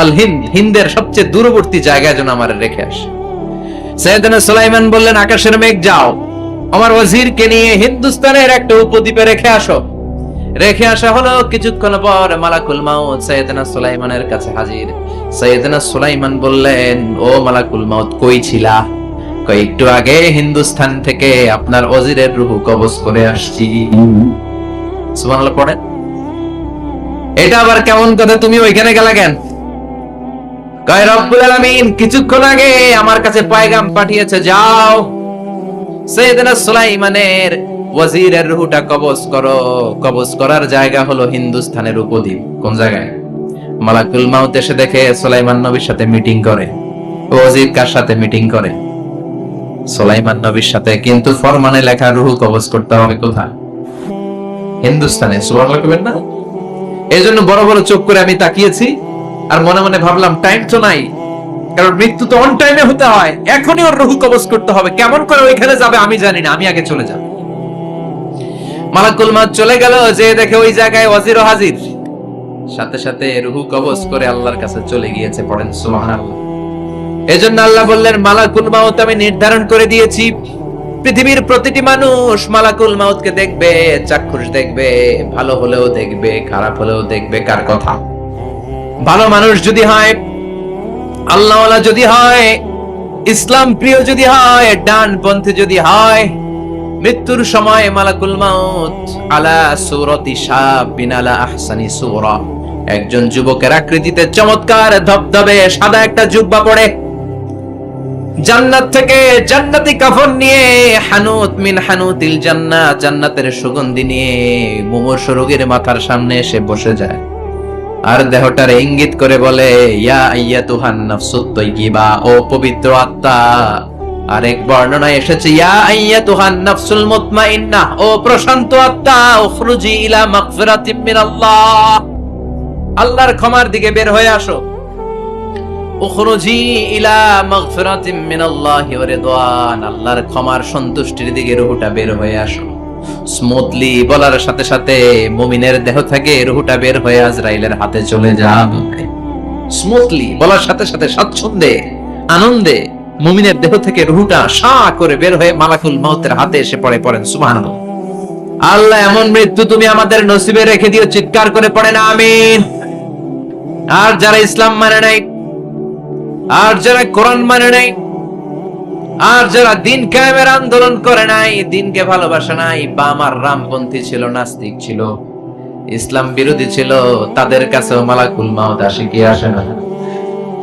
আল হিন্দ, হিন্দের সবচেয়ে দূরবর্তী জায়গায় যেন আমারে রেখে আসে। সাইয়েদনা সুলাইমান বললেন, আকাশের মেঘ যাও, আমার ওয়াজিরকে নিয়ে হিন্দুস্তানের একটা উপদ্বীপে রেখে আসো। রেখে আসা হলো। কিছুক্ষণ পর মালাকুল মাউত সাইয়েদনা সুলাইমানের কাছে হাজির। সাইয়েদনা সুলাইমান বললেন, ও মালাকুল মাউত, কই ছিলা? কই, একটু আগে হিন্দুস্তান থেকে আপনার ওয়াজিরের রূহ কবজ করে আসছি। সুবহানাল্লাহ পড়েন। এটা আবার কেমন কথা, তুমি ওইখানে গেলা কেন? কয়, রব্বুল আলামিন কিছুক্ষণ আগে আমার কাছে পয়গাম পাঠিয়েছে, যাও সাইয়েদনা সুলাইমানের ওয়াজিরের রূহটা কবজ করো। কবজ করার জায়গা হলো হিন্দুস্তানের উপদ্বীপ। কোন জায়গায়? মালাকুল মাউত এসে দেখে সুলাইমান নবীর সাথে মিটিং করে। ওয়াজির কার সাথে মিটিং করে? সুলাইমান নবীর সাথে। কিন্তু ফরমানে লেখা রূহ কবজ করতে হবে কোথায়? হিন্দুস্তানে। সুবহানাল্লাহ কইবেন না? এজন্য বড় বড় চোখ করে আমি তাকিয়েছি, আর মনে মনে ভাবলাম টাইম তো নাই, কারণ মৃত্যু তো অন টাইমে হতে হয়। এখনই ওর রূহ কবজ করতে হবে। কেমন করে ওইখানে যাবে আমি জানি না, আমি আগে চলে যাব। মালাকুল মাউত চলে গেল, যে দেখে ওই জায়গায় ওয়াজিরও হাজির। সাথে সাথে রূহ কবজ করে আল্লাহর কাছে চলে গিয়েছে। পড়েন সুবহানাল্লাহ। এজন্য আল্লাহ বললেন, মালাকুল মাউত আমি নির্ধারণ করে দিয়েছি, পৃথিবীর প্রতিটি মানুষ মালাকুল মাউতকে দেখবে, চাক্ষুষ দেখবে, ভালো হলেও দেখবে, খারাপ হলেও দেখবে। কার কথা? ভালো মানুষ যদি হয়, আল্লাহওয়ালা যদি হয়, ইসলাম প্রিয় যদি হয়, ডানপন্থী যদি হয়, মৃত্যুর সময় মালাকুল মাউত আলা সূরাতি শাবিন আলা আহসানি সূরা, একজন যুবকের আকৃতিতে চমৎকার ধবধবে সাদা একটা জুব্বা পরে, জান্নাত থেকে জান্নাতি কাফন নিয়ে হানুত মিন হানুতিল জান্নাত, জান্নাতের সুগন্ধি নিয়ে মুমূর্ষু রোগীর মাথার সামনে এসে বসে যায় আর দেহটার ইঙ্গিত করে বলে, ইয়া আইয়াতুহান নাফসুত তাইয়্যিবা, ও পবিত্র আত্মা। আরেক বর্ণনায় এসেছে, ইয়া আইয়াতুহান নাফসুল মুতমাইন্নাহ, ও প্রশান্ত আত্মা, উখরুজি ইলা মাগফিরাতিম মিনাল্লাহ, আল্লাহর ক্ষমার দিকে বের হয়ে আসো। উখরুজি ইলা মাগফিরাতিম মিনাল্লাহি ওয়া রিদওয়ান, আল্লাহর ক্ষমার সন্তুষ্টির দিকে রূহটা বের হয়ে আসো। স্মুথলি বলার সাথে সাথে মুমিনের দেহ থেকে রূহটা বের হয়ে আজরাইলের হাতে চলে যায়। স্মুথলি বলার সাথে সাথে স্বাচ্ছন্দ্যে আনন্দে মুমিনের দেহ থেকে রূহটা সা করে বের হয়ে মালাকুল মউতের হাতে এসে পড়ে। পড়েন সুবহানাল্লাহ। আল্লাহ এমন মৃত্যু তুমি আমাদের নসিবে রেখে দিও, চিৎকার করে পড়েন আমিন। আর যারা ইসলাম মানে নাই, আর যারা কোরআন মানে নাই, আর যারা দিন কায়েমের আন্দোলন করে নাই, দিনকে ভালোবাসে নাই, বাম আর রামপন্থী ছিল, নাস্তিক ছিল, ইসলাম বিরোধী ছিল, তাদের কাছেও মালাকুল মাউত আসে কি আসে না?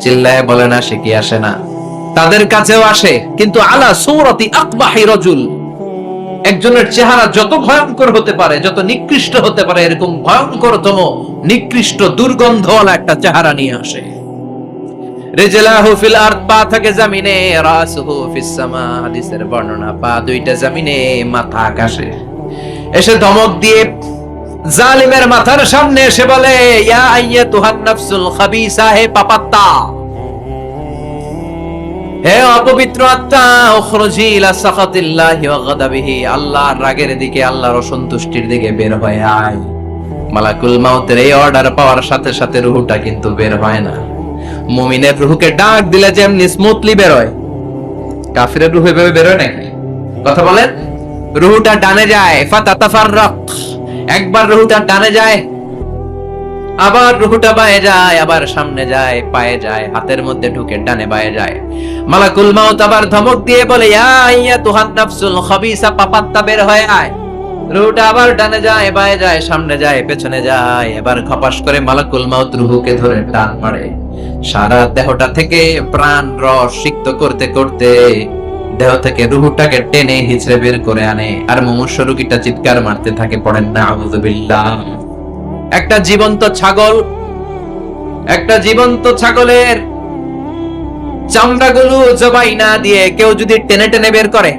চিল্লায় বলেন আসে কি আসে না? তাদের কাছেও আসে, কিন্তু আলা সূরাতি আকবাহি রাজুল, একজনের চেহারা যত ভয়ঙ্কর হতে পারে, যত নিকৃষ্ট হতে পারে, এরকম ভয়ঙ্করতম নিকৃষ্ট দুর্গন্ধওয়ালা একটা চেহারা নিয়ে আসে। রিজলাহু ফিল আরদ, পা থাকে জমিনে, রাসুহু ফিস সামা, হাদিসের বর্ণনা, পা দুইটা জমিনে, মাথা আকাশে। এসে ধমক দিয়ে জালিমের মাথার সামনে এসে বলে, ইয়া আইয়াতুহান নাফসুল খাবিসা, হে পাপাত্তা, হে অপবিত্র আত্মা, উখরুজি ইলা সাখাতিল্লাহি ওয়া গাদাবিহি, আল্লাহর রাগের দিকে, আল্লাহর অসন্তুষ্টির দিকে বের হয়ে আয়। মালাকুল মাউতের এই অর্ডার পাওয়ার সাথে সাথে রূহটা কিন্তু বের হয় না। মুমিনের রূহকে ডাক দিলে যেমনি স্মুথলি বের হয়, কাফিরের রূহ এভাবে বের হয় নাকি? কথা বলেন। রূহটা ডানে যায়, ফাতাতাফাররাক, একবার রূহটা ডানে যায়, আবার রূহটা বায়ে যায়, আবার সামনে যায়, পায়ে যায়, হাতের মধ্যে ঢুকে ডানে বায়ে যায়। মালাকুল মাউত আবার ধমক দিয়ে বলে, ইয়া আইয়াতুহান নাফসুল খাবিসা, পাপাত্তা, বের হয়ে আয়। রূহটা আবার ডানে যায়, বায়ে যায়, সামনে যায়, পেছনে যায়। এবার খপাস করে মালাকুল মাউত রূহকে ধরে টান মারে। সারা দেহটা থেকে প্রাণ রস সিক্ত করতে করতে দেহ থেকে রূহটাকে টেনে হিচড়ে বের করে আনে। আর মুমূর্ষু রোগীটা চিৎকার মারতে থাকে, পড়েন না আউযু বিল্লাহ। একটা জীবন্ত ছাগল, একটা জীবন্ত ছাগলের চামড়াগুলো জবাই না দিয়ে কেউ যদি টেনে টেনে বের করে,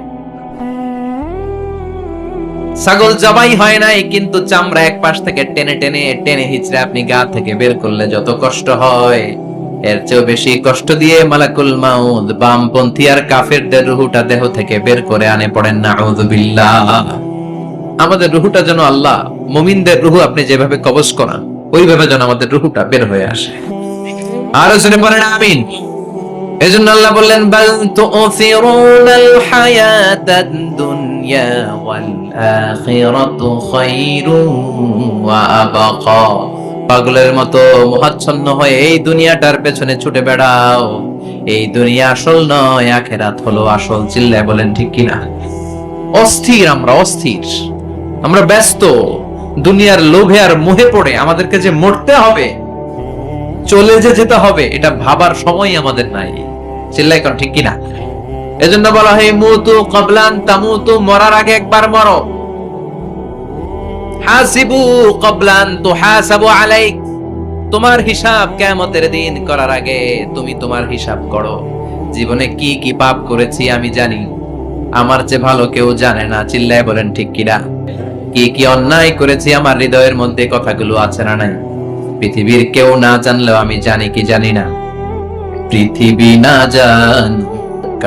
ছাগল জবাই হয় নাই কিন্তু চামড়া এক পাশ থেকে টেনে টেনে টেনে হিচড়ে আপনি গা থেকে বের করলে যত কষ্ট হয়, এর চেয়েও বেশি কষ্ট দিয়ে মালাকুল মাউত বামপন্থী আর কাফেরদের রূহটা দেহ থেকে বের করে আনে। পড়েন না আউযু বিল্লাহ। আমাদের রূহটা যেন আল্লাহ, মুমিনদের রূহ আপনি যেভাবে কবজ করান, ওইভাবে যেন আমাদের রূহটা বের হয়ে আসে। আর জোরে বলেন আমিন। এজন্য আল্লাহ বললেন, বাল তুসিরুনাল হায়াতাদ দুনিয়া ওয়াল আখিরাতু খায়রুন ওয়া আবকা। পাগলের মতো মোহাচ্ছন্ন হয়ে এই দুনিয়াটার পেছনে ছুটে বেড়াও, এই দুনিয়া আসল নয়, আখিরাত হলো আসল। চিল্লায় বলেন ঠিক কিনা? অস্থির, আমরা অস্থির, আমরা ব্যস্ত দুনিয়ার লোভে আর মোহে পড়ে আমাদেরকে যে মরতে হবে, চলে যে যেতে হবে, এটা ভাবার সময় আমাদের নাই। চিল্লাই কোন ঠিক কিনা? এজন্য বলা হয় মুতু ক্বাবলান তামুতু, মরার আগে একবার মরো। হাসিবু ক্বাবলান তুহাসাবু আলাইক, তোমার হিসাব কিয়ামতের দিন করার আগে তুমি তোমার হিসাব করো। জীবনে কি কি পাপ করেছি আমি জানি, আমার চেয়ে ভালো কেউ জানে না। চিল্লায় বলেন ঠিক কিনা? কি কি অন্যায় করেছি আমার হৃদয়ের মধ্যে কথাগুলো আছে না নাই? পৃথিবীর কেউ না জানলেও আমি জানি কি জানি না? পৃথিবী না জান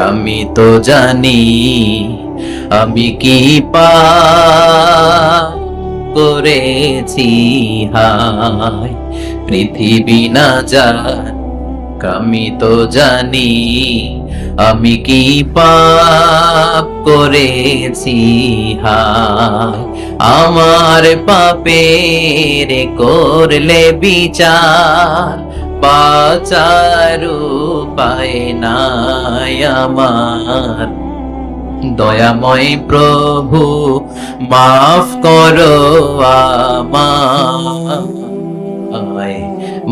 আমি তো জানি, আমি কি পাপ করেছি হায়। পৃথিবী না জান আমি তো জানি, আমি কি পাপ করেছি হায়। আমার পাপের করলে বিচার, বাঁচার উপায় নাই আমার। দয়াময় প্রভু মাফ করো আমায়,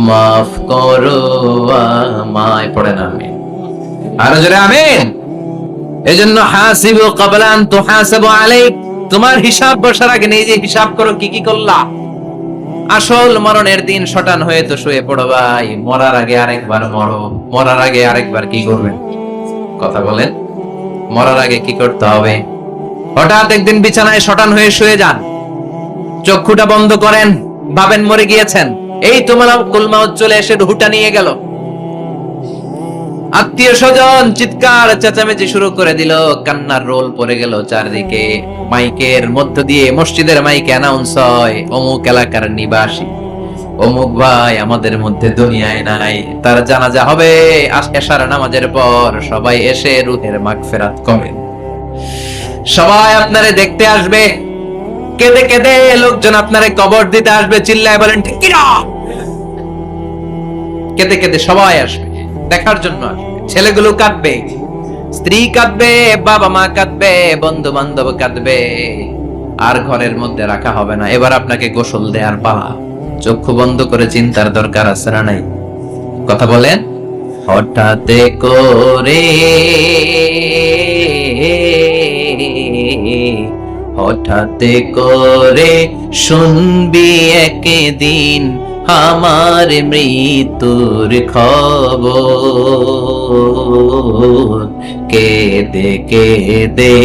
মাফ করো আমায়। পড়েন আমিন। আর জোরে আমিন। এজন্য হাসিবু ক্বাবলা আন তুহাসাবু আলাইক, তোমার হিসাব বসার আগে নিজে হিসাব করো কি কি করলা। আসল মরণের দিন শটান হয়ে তো শুয়ে পড়ো ভাই, মরার আগে আরেকবার মরো। মরার আগে আরেকবার কি করবেন কথা বলেন? মরার আগে কি করতে হবে? হঠাৎ একদিন বিছানায় শটান হয়ে শুয়ে যান, চক্ষুটা বন্ধ করেন, ভাবেন মরে গিয়েছেন, এই তোমার কুলমাউত চলে এসে রুহুটা নিয়ে গেল। আত্মীয় স্বজন চিৎকার চেঁচামেচি শুরু করে দিল, কান্নার রোল পড়ে গেল চারদিকে। মাইকের মধ্য দিয়ে, মসজিদের মাইকে অ্যানাউন্স হয়, অমুক এলাকার নিবাসী অমুক ভাই আমাদের মধ্যে দুনিয়ায় নাই, তার জানাজা হবে এশার নামাজের পর। সবাই এসে রুহের মাগফিরাত করেন। সবাই আপনারে দেখতে আসবে, কেঁদে কেঁদে লোকজন আপনারে কবর দিতে আসবে। চিল্লায় বলেন ঠিক কি না? কেঁদে কেঁদে সবাই আসবে, দেখার জন্য আসবে। ছেলেগুলো কাঁদবে, স্ত্রী কাঁদবে, বাবা মা কাঁদবে, বন্ধু বান্ধব কাঁদবে। আর ঘরের মধ্যে রাখা হবে না। এবার আপনাকে গোসল দেওয়ার পালা। চক্ষু বন্ধ করে চিন্তার দরকার আছে না নাই? কথা বলেন। হঠাৎ করে, হঠাৎ করে শুনবি একদিন আমার মৃত্যুর খবর। কেঁদে কেঁদে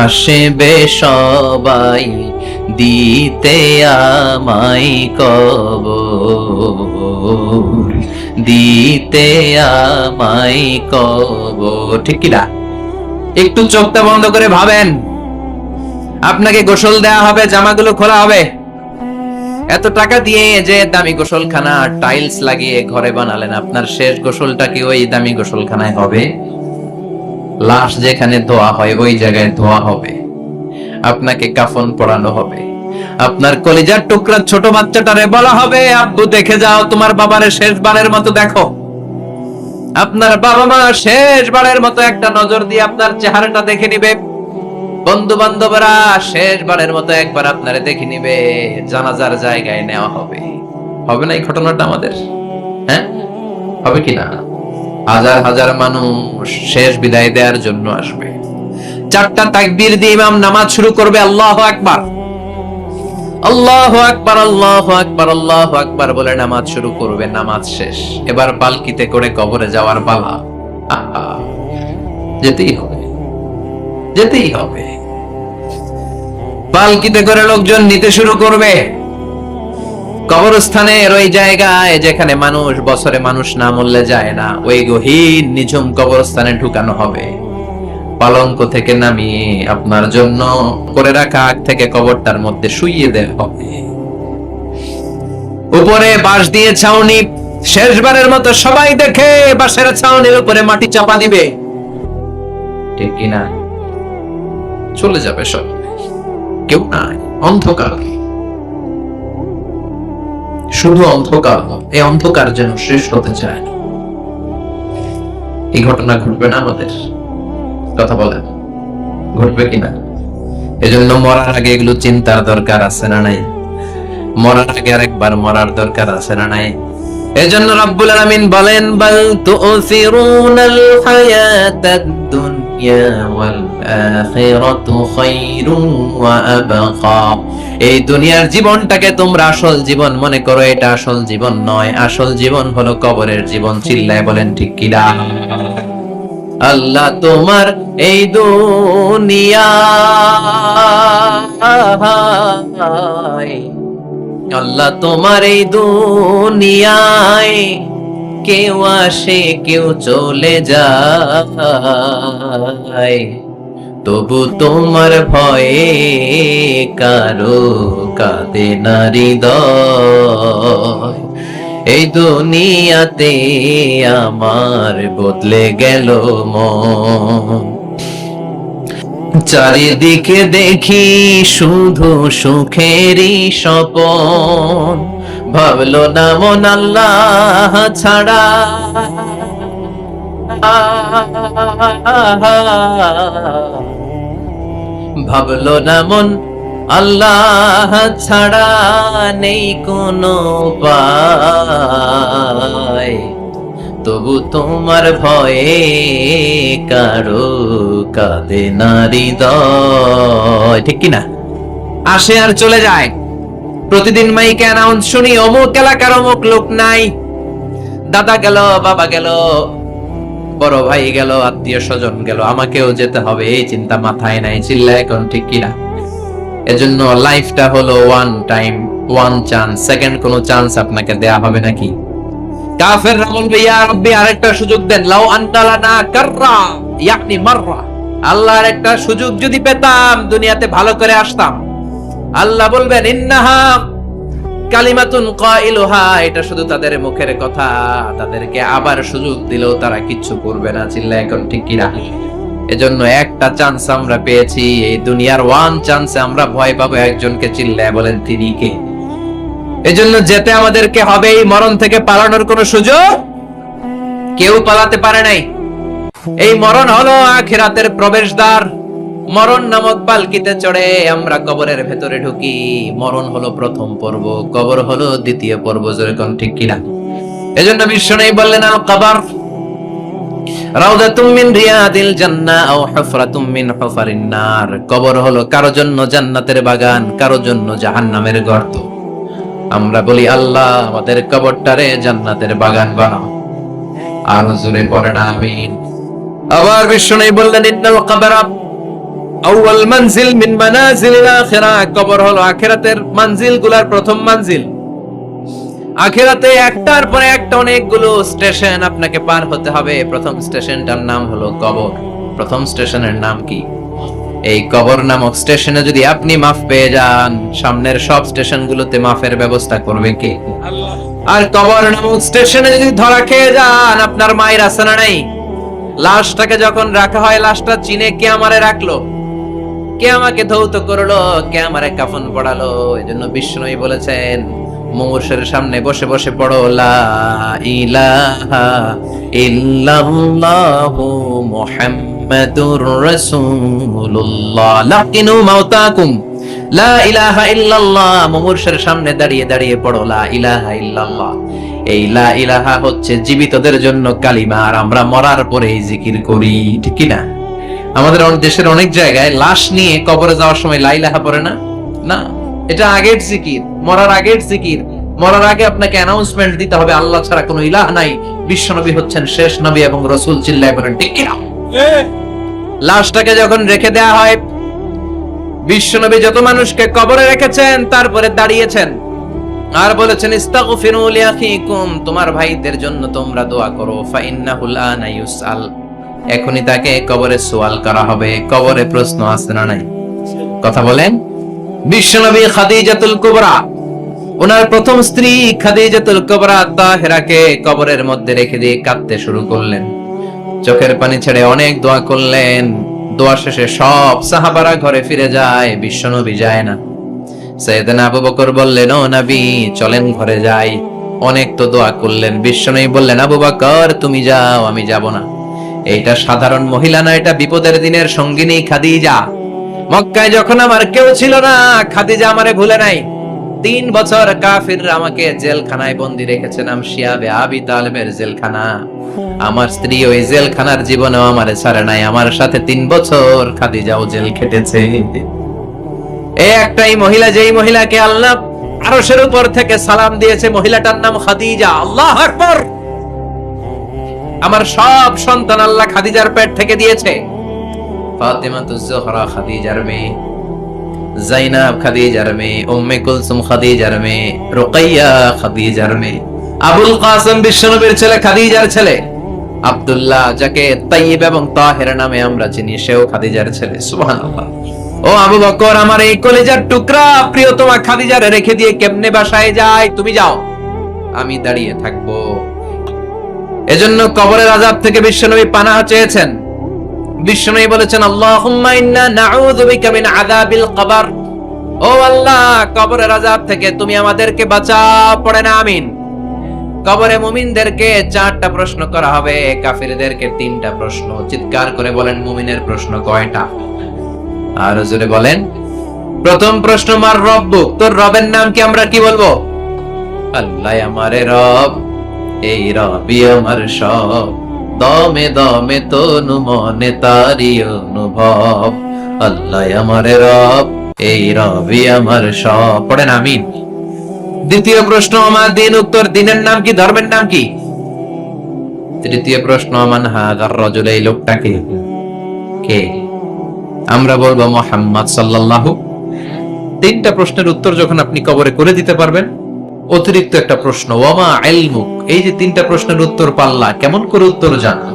আসবে সবাই দিতে আমায় কবর, দিতে আমায় কবর। ঠিক কি না? একটু চোখটা বন্ধ করে ভাবেন, আপনাকে গোসল দেয়া হবে, জামাগুলো খোলা হবে। এত টাকা দিয়ে যে দামি গোসলখানা টাইলস লাগিয়ে ঘরে বানালেন, আপনার শেষ গোসলটা কি ওই দামি গোসলখানায় হবে? লাশ যেখানে ধোয়া হয় ওই জায়গায় ধোয়া হবে। আপনাকে কাফন পরানো হবে। আপনার কলিজার টুকরা ছোট বাচ্চাটারে বলা হবে, আব্বু দেখে যাও তোমার বাবারে শেষবারের মতো দেখো। আপনার বাবা মা শেষবারের মতো একটা নজর দিয়ে আপনার চেহারাটা দেখে নিবে। বন্ধু বান্ধবরা শেষবারের মতো একবার আপনারে দেখে নিবে। জানাজার জায়গায় নেওয়া হবে। হবে না এই ঘটনাটা আমাদের? হ্যাঁ, হবে কি না? হাজার হাজার মানুষ শেষ বিদায় দেওয়ার জন্য আসবে। চারটা তাকবীর দিয়ে ইমাম নামাজ শুরু করবে। আল্লাহু আকবার, আল্লাহু আকবার, আল্লাহু আকবার, আল্লাহু আকবার বলে নামাজ শুরু করবে। নামাজ শেষ। এবার পালকিতে করে কবরে যাওয়ার পালা। যেতেই হবে, যেতেই হবে। পালকিতে করে লোকজন নিতে শুরু করবে। কবরস্থানের ওই জায়গায় যেখানে মানুষ বছরে মানুষ না মরলে যায় না, ওই গহীন নিঝুম কবরস্থানে ঢুকানো হবে। পালঙ্ক থেকে নামিয়ে আপনার জন্য করে রাখা আগ থেকে কবরটার মধ্যে শুইয়ে দেওয়া হবে। উপরে বাঁশ দিয়ে ছাউনি, শেষবারের মতো সবাই দেখে বাঁশের ছাউনির উপরে মাটি চাপা দিবে। ঠিক কিনা? চলে যাবে সব, কেউ নাই, অন্ধকার, শুধু অন্ধকার। এই অন্ধকার যেন শেষ হতে চায় না। এই ঘটনা ঘটবে না আমাদের? কথা বলেন, ঘটবে কিনা? এজন্য মরার আগে এগুলো চিন্তার দরকার আছে না নাই? মরার আগে আরেকবার মরার দরকার আছে না নাই? এজন্য রব্বুল আলামিন বলেন, বাল তুসিরুনাল হায়াতাদ দুনিয়া ওয়াল আখিরাতু খায়রুন ওয়া আবকা। এই দুনিয়ার জীবনটাকে তোমরা আসল জীবন মনে করো, এটা আসল জীবন নয়। আসল জীবন হলো কবরের জীবন। চিল্লায় বলেন ঠিক কি না? আল্লাহ তোমার এই দুনিয়ায়, আল্লাহ তোমার এই দুনিয়ায় কেউ আসে কেউ চলে যায়, তবু তোমার ভয়ে কারো কাঁদে না হৃদয়। এই দুনিয়াতে আমার বদলে গেল মন। চারিদিকে দেখি শুধু সুখেরই স্বপন। ভাবলো না মন আল্লাহ ছাড়া, ভাবলো না মন আল্লাহ ছাড়া নেই কোনো উপায়।
তবু তোমার ভয়ে কারো কাঁদে না হৃদয়, ঠিক কিনা? আসে আর চলে যায়। প্রতিদিন মাইকে অ্যানাউন্স শুনি, অমুক এলাকার অমুক লোক নাই, দাদা গেল, বাবা গেল, বড় ভাই গেল, আত্মীয় স্বজন গেল, আমাকেও যেতে হবে, এই চিন্তা মাথায় নাই। চিল্লায় এখন, ঠিক কিনা? এজন্য লাইফটা হলো one time, one chance, second কোনো চান্স আপনাকে দেয়া হবে নাকি? কাফেররা বলবে, ইয়া রাব্বি আরেকটা সুযোগ দেন, লাউ আনতা লানা কাররা ইয়ানি মাররা, আল্লাহর একটা সুযোগ যদি পেতাম দুনিয়াতে ভালো করে আসতাম। আল্লাহ বলবেন, ইন্নাহা কালিমাতুন কাইলুহা, এটা শুধু তাদের মুখের কথা, তাদেরকে আবার সুযোগ দিলেও তারা কিচ্ছু করবে না। চিল্লায় এখন, ঠিক কিনা? এজন্য একটা চান্স আমরা পেয়েছি, এই দুনিয়ার ওয়ান চান্সে আমরা ভয় পাবো একজনকে। চিল্লায় বলেন, তিনি কে? এজন্য যেতে আমাদেরকে হবে। এই মরণ থেকে পালানোর কোন সুযোগ কেউ পালাতে পারে নাই। এই মরণ হলো আখিরাতের প্রবেশদ্বার। মরণ নামক পালকিতে চড়ে আমরা কবরের ভেতরে ঢুকি। মরণ হলো প্রথম পর্ব, কবর হলো দ্বিতীয় পর্ব। যেরকম, ঠিক কিনা? এজন্য বিশ্বনবী বললেন, আল কবর রাউদাতুম মিন রিয়াদিল জান্নাহ আও হুফরাতুম মিন হুফারিন নার। কবর হলো কারো জন্য জান্নাতের বাগান, কারো জন্য জাহান্নামের গর্ত। আমরা বলি, আল্লাহ আমাদের কবরটারে জান্নাতের বাগান বানাও। আর জোরে পড়েন আমিন। আবার বিশ্বনবী বললেন, ইন্নাল কবরা আউয়াল মানজিল মিন মানাজিলিল আখিরাহ। কবর হলো আখিরাতের মানজিলগুলোর প্রথম মানজিল। আখিরাতে একটার পরে একটা অনেকগুলো স্টেশন আপনাকে পার হতে হবে। প্রথম স্টেশনটার নাম হলো কবর। প্রথম স্টেশনের নাম কি? এই কবর নামক স্টেশনে যদি আপনি মাফ পেয়ে যান, সামনের সব স্টেশনগুলোতে মাফের ব্যবস্থা করবে কে? আল্লাহ। আর কবর নামক স্টেশনে যদি ধরা খেয়ে যান, আপনার মায়ের আছে না নাই? লাশটাকে যখন রাখা হয়, লাশটা চিনে কে আমারে রাখলো, কে আমাকে ধৌত করলো, কে আমারে কাফন পড়ালো। এজন্য বিষ্ণুই বলেছেন, মুমূর্ষের সামনে বসে বসে পড়ো, লা ইলাহা ইল্লাল্লাহু মুহাম্মাদুর রাসূলুল্লাহ লাকিনু মাউতাকুম। লা ইলাহা ইল্লাল্লাহ, মুমূর্ষের সামনে দাঁড়িয়ে দাঁড়িয়ে পড়ো লা ইলাহা ইল্লাল্লাহ। এই লা ইলাহা হচ্ছে জীবিতদের জন্য কালিমা, আর আমরা মরার পরে এই জিকির করি, ঠিক কি না? আমাদের দেশের অনেক জায়গায় লাশ নিয়ে কবরে যাওয়ার সময় লা ইলাহা পড়ে না। না, এটা আগের জিকির, মরার আগের জিকির। মরার আগে আপনাকে অ্যানাউন্সমেন্ট দিতে হবে, আল্লাহ ছাড়া কোনো ইলাহ নাই, বিশ্বনবী হচ্ছেন শেষ নবী এবং রাসূল। চিল্লায় বলেন, ঠিক কি না? লাশটাকে যখন রেখে দেয়া হয়, বিশ্বনবী যত মানুষকে কবরে রেখেছেন তারপরে দাঁড়িয়েছেন আর বলেছেন, ইস্তাগফিরু লিআখিকুম, তোমার ভাইদের জন্য তোমরা দোয়া করো। ফাইন্নাহুল আনা ইউসআল, এখনি তাকে কবরে সওয়াল করা হবে। কবরে প্রশ্ন আছে না নাই? কথা বলেন। বিশ্বনবী খাদিজাতুল কুবরা, ওনার প্রথম স্ত্রী খাদিজাতুল কুবরা তাহেরাকে কবরের মধ্যে রেখে দিয়ে কাঁদতে শুরু করলেন। চোখের পানি ছেড়ে অনেক দোয়া করলেন। দোয়া শেষে সব সাহাবারা ঘরে ফিরে যায়, বিশ্বনবী যায় না। সাইয়েদনা আবু বকর বললেন, ও নবী চলেন ঘরে যাই। অনেক তো দোয়া করলেন। বিশ্বনবী বললেন, আবু বকর তুমি যাও, আমি যাব না। এইটা সাধারণ মহিলা না, এটা বিপদের দিনের সঙ্গিনী খাদিজা। মক্কায় যখন আমার কেউ ছিল না, খাদিজা আমারে ভুলে নাই। 3 বছর কাফিররা আমাকে জেলখানায় বন্দী রেখেছে, নাম শিয়াবে আবি তালেবের জেলখানা। আমার স্ত্রী ওই জেলখানার জীবনেও আমারে ছাড়ে নাই। আমার সাথে 3 বছর খাদিজাও জেল খেটেছে। এই একটাই মহিলা, যেই মহিলাকে আল্লাহ আরশের উপর থেকে সালাম দিয়েছে, মহিলাটার নাম খাদিজা। আল্লাহু আকবার। আমার সব সন্তান আল্লাহ খাদিজার পেট থেকে দিয়েছে। ফাতেমাতুজ জোহরা খাদিজার মেয়ে, জাইনাব খাদিজার মেয়ে, উম্মে কুলসুম খাদিজার মেয়ে, রুকাইয়া খাদিজার মেয়ে, আবুল কাসেম বিশ্বনবীর ছেলে খাদিজার ছেলে, আব্দুল্লাহ যাকে তাইয়্যিব এবং তাহের নামে আমরা চিনি, সেও খাদিজার ছেলে। সুবহানাল্লাহ। ও আবু বকর, আমার এই কলিজার টুকরা প্রিয়তমা খাদিজারে রেখে দিয়ে কেমনে বাসায় যায়? তুমি যাও, আমি দাঁড়িয়ে থাকবো। এজন্য কবরের আযাব থেকে বিশ্বনবী পানাহ চেয়েছেন। বিশ্বনবী বলেছেন, আল্লাহুম্মা ইন্না নাউযু বিকা মিন আযাবিল কবর। ও আল্লাহ, কবরের আযাব থেকে তুমি আমাদেরকে বাঁচাও। পড়েন আমিন। কবরে মুমিনদেরকে 4টা প্রশ্ন করা হবে, কাফিরদেরকে 3টা প্রশ্ন। চিৎকার করে বলেন, মুমিনের প্রশ্ন কয়টা? আর জোরে বলেন। প্রথম প্রশ্ন, মার রব্বুক, তোর রবের নাম কি? আমরা কি বলবো? আল্লাহ আমারে রব। এই রবি আমার সব, দমে দমে তনু মনে তারি অনুভব, আল্লাহ আমার রব, এই রবি আমার সব। পড়েন আমিন। দ্বিতীয় প্রশ্ন, আমার দিন, উত্তর দিনের নাম কি, ধর্মের নাম কি? তৃতীয় প্রশ্ন, মান হাযার রাজুল, এই লোকটাকে কে? আমরা বলবো মুহাম্মদ সাল্লাল্লাহু। তিনটা প্রশ্নের উত্তর যখন আপনি কবরে করে দিতে পারবেন, অতিরিক্ত একটা প্রশ্ন, ওয়ামা ইলমুক, এই যে তিনটা প্রশ্নের উত্তর পাল্লা, কেমন করে উত্তর জানো?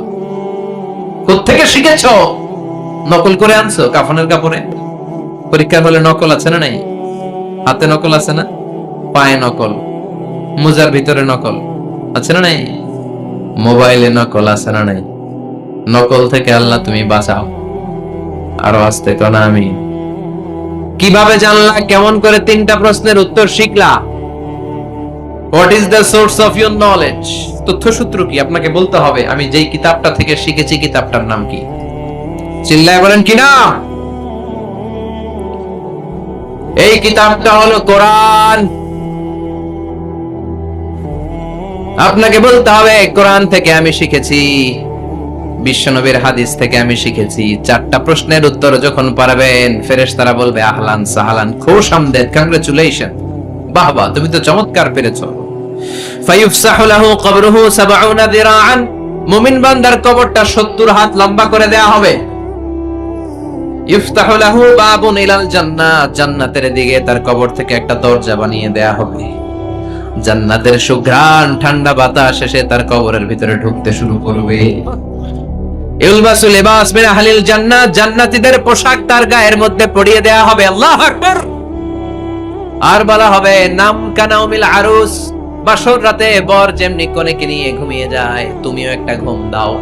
কোত্থেকে শিখেছো? নকল করে আনছো কাফনের কাপড়ে? পরীক্ষার হলে নকল আছে না নাই? হাতে নকল আছে না? পায়ে নকল, মোজার ভিতরে নকল আছে না নাই? মোবাইলে নকল আছে না নাই? নকল থেকে আল্লাহ তুমি বাঁচাও। আরো আসতে কোন আমি। কিভাবে জানলা, কেমন করে তিনটা প্রশ্নের উত্তর শিখলা? What is the source of your knowledge? তথ্যসূত্র কি? আপনাকে বলতে হবে আমি যেই কিতাবটা থেকে শিখেছি কিতাবটার নাম কি। চিল্লায় বলেন কি না? এই কিতাবটা হলো কোরআন। আপনাকে বলতে হবে কোরআন থেকে আমি শিখেছি, বিশ্বনবীর হাদিস থেকে আমি শিখেছি। চারটা প্রশ্নের উত্তর যখন পারবেন, ফেরেশতারা বলবে আহলান সাহলান, খুশ আমদেদ, কংগ্রাচুলেশন, বাহ বাহ, তুমি তো চমৎকার পেরেছো। ফায়ুফসাহু লাহু কবরুহু ৭০ যিরাআন, মুমিন বান্দার কবরটা ৭০ হাত লম্বা করে দেয়া হবে। ইফতাহু লাহু বাবুন ইলাল জান্নাহ, জান্নাতের দিকে তার কবর থেকে একটা দরজা বানিয়ে দেয়া হবে। জান্নাতের সুঘ্রাণ ঠান্ডা বাতাস এসে তার কবরের ভিতরে ঢুকতে শুরু করবে। ইলবাসু লিবাস মিন আহলিল জান্নাহ, জান্নাতীদের পোশাক তার গায়ের মধ্যে পরিয়ে দেয়া হবে। আল্লাহু আকবার। আর বলা হবে নাম কানাউমিল আরুস, বাসর রাতে বর যেমনি কনেকে নিয়ে ঘুমিয়ে যায়, তুমিও একটা ঘুম দাও।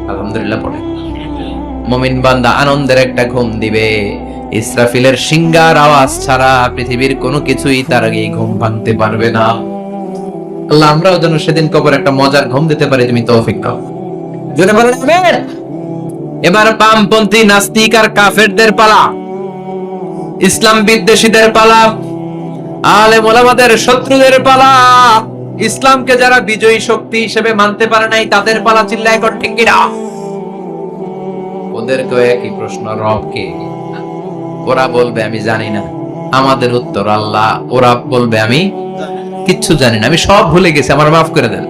আলহামদুলিল্লাহ পড়ে মুমিন বান্দা আনন্দের একটা ঘুম দিবে। ইসরাফিলের সিংগার আওয়াজ ছাড়া পৃথিবীর কোনো কিছুই তার এই ঘুম ভাঙতে পারবে না। আল্লাহ আমরাও যেন সেদিন কবর একটা মজার ঘুম দিতে পারি, তুমি তৌফিক দাও। জোরে বলেন আমিন। এবার বামপন্থী নাস্তিক আর কাফেরদের পালা, ইসলাম বিদ্বেষীদের পালা, আলেম ওলামাদের শত্রুদের পালা, ইসলামকে যারা বিজয়ী শক্তি হিসেবে মানতে পারে নাই তাদের পালা। চিল্লায় কর ঠিক কিনা? ওদেরকেও একই প্রশ্ন, রব কে? ওরা বলবে আমি জানি না। আমাদের উত্তর আল্লাহ। ওরা বলবে আমি কিচ্ছু জানি না, আমি সব ভুলে গেছি, আমার মাফ করে দেন,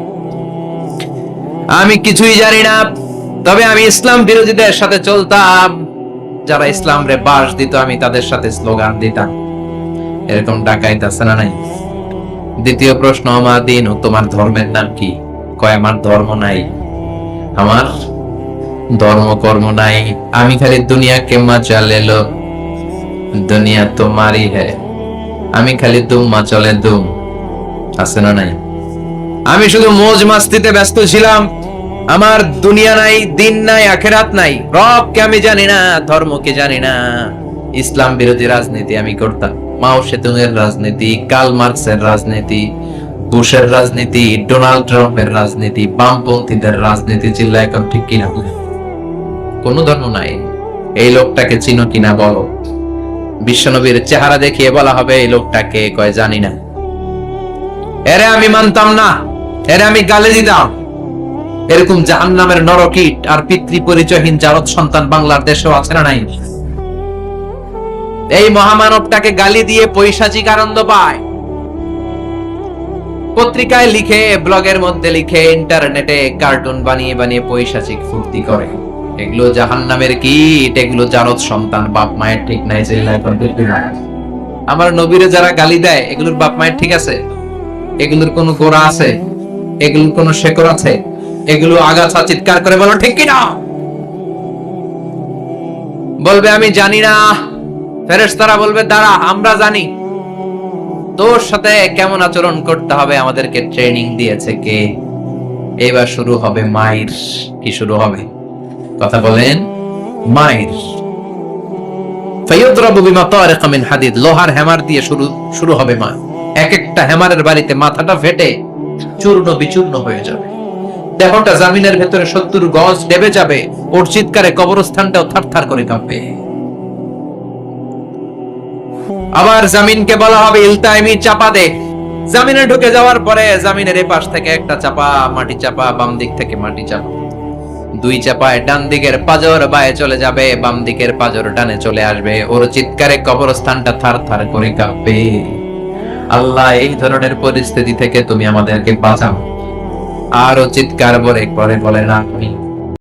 আমি কিছুই জানি না। তবে আমি ইসলাম বিরোধীদের সাথে চলতাম, যারা ইসলাম রে বাস দিত আমি তাদের সাথে স্লোগান দিতাম। এরকম ডাকাইত আছে না নাই? দ্বিতীয় প্রশ্ন, আমার দিন, তোমার ধর্মের নাম কি? কয় আমার ধর্ম নাই, আমার ধর্ম কর্ম নাই, আমি খালি দুনিয়া কে মজা লেলো, দুনিয়া তোমারই হ্যায়, আমি খালি দুম চলে দুম, আছে না নাই? আমি শুধু মৌজ মাস্তিতে ব্যস্ত ছিলাম, আমার দুনিয়া নাই, দিন নাই, আখেরাত নাই, রবকে আমি জানি না, ধর্মকে জানি না। ইসলাম বিরোধী রাজনীতি আমি করতাম, মাও সেতুংয়ের রাজনীতি, কার্ল মার্কসের রাজনীতি, বুশের রাজনীতি, ডোনাল্ড ট্রাম্পের রাজনীতি, বামপন্থীদের রাজনীতি। চিল্লা এখন ঠিক কিনা? কোন ধর্ম নাই। এই লোকটাকে চিনো কিনা বলো। বিশ্বনবীর চেহারা দেখিয়ে বলা হবে এই লোকটাকে, কয় জানি না। এরে আমি মানতাম না, এরে আমি গালি দিতাম। এরকম জাহান্নামের নরকীট আর পিতৃ পরিচয়হীন জারদ সন্তান বাংলার দেশেও আছে না নাই? এই মহামানবটাকে গালি দিয়ে পৈশাচিক আনন্দ পায়। পত্রিকায় লিখে, ব্লগের মধ্যে লিখে, ইন্টারনেটে কার্টুন বানিয়ে বানিয়ে পৈশাচিক ফুর্তি করে। এগুলো জাহান্নামের কীট, এগুলো জারদ সন্তান, বাপ মায়ের ঠিক নাই। আমার নবীরে যারা গালি দেয়, এগুলোর বাপ মায়ের ঠিক আছে? এগুলোর কোনো গোড়া আছে? এগুলোর কোনো শেকড় আছে? এগুলো আগাছা চিৎকার করে বলো ঠিক কিনা? বলবে আমি জানি না। ফেরেশতারা বলবে দাঁড়া, আমরা জানি। তোর সাথে কেমন আচরণ করতে হবে আমাদেরকে ট্রেনিং দিয়েছে কে? এবার শুরু হবে মাইর। কি শুরু হবে? কথা বলেন, মাইর। ফায়ুদরাবু বিমাতারিক মিন হাদিদ, লোহার হ্যামার দিয়ে শুরু হবে মা। এক একটা হ্যামারের বাড়িতে মাথাটা ফেটে চূর্ণ বিচূর্ণ হয়ে যাবে, দেহটা জামিনের ভেতরে ৭০ গজ ডেবে যাবে, ওর চিৎকারে কবরস্থানটাও থারথার করে কাঁপবে। আবার জামিনকে বলা হবে ইলতাইমি, চাপা দে। জামিনে ঢুকে যাওয়ার পরে জামিনের এই পাশ থেকে একটা চাপা মাটি চাপা, বাম দিক থেকে মাটি চাপা, দুই চাপায় ডান দিকের পাজর বায়ে চলে যাবে, বাম দিকের পাজর ডানে চলে আসবে। ওর চিৎকারে কবরস্থানটা থার থার করে কাঁপবে। আল্লাহ, এই ধরনের পরিস্থিতি থেকে তুমি আমাদেরকে বাঁচাও। আরো চিৎকার করে বলে না, আমি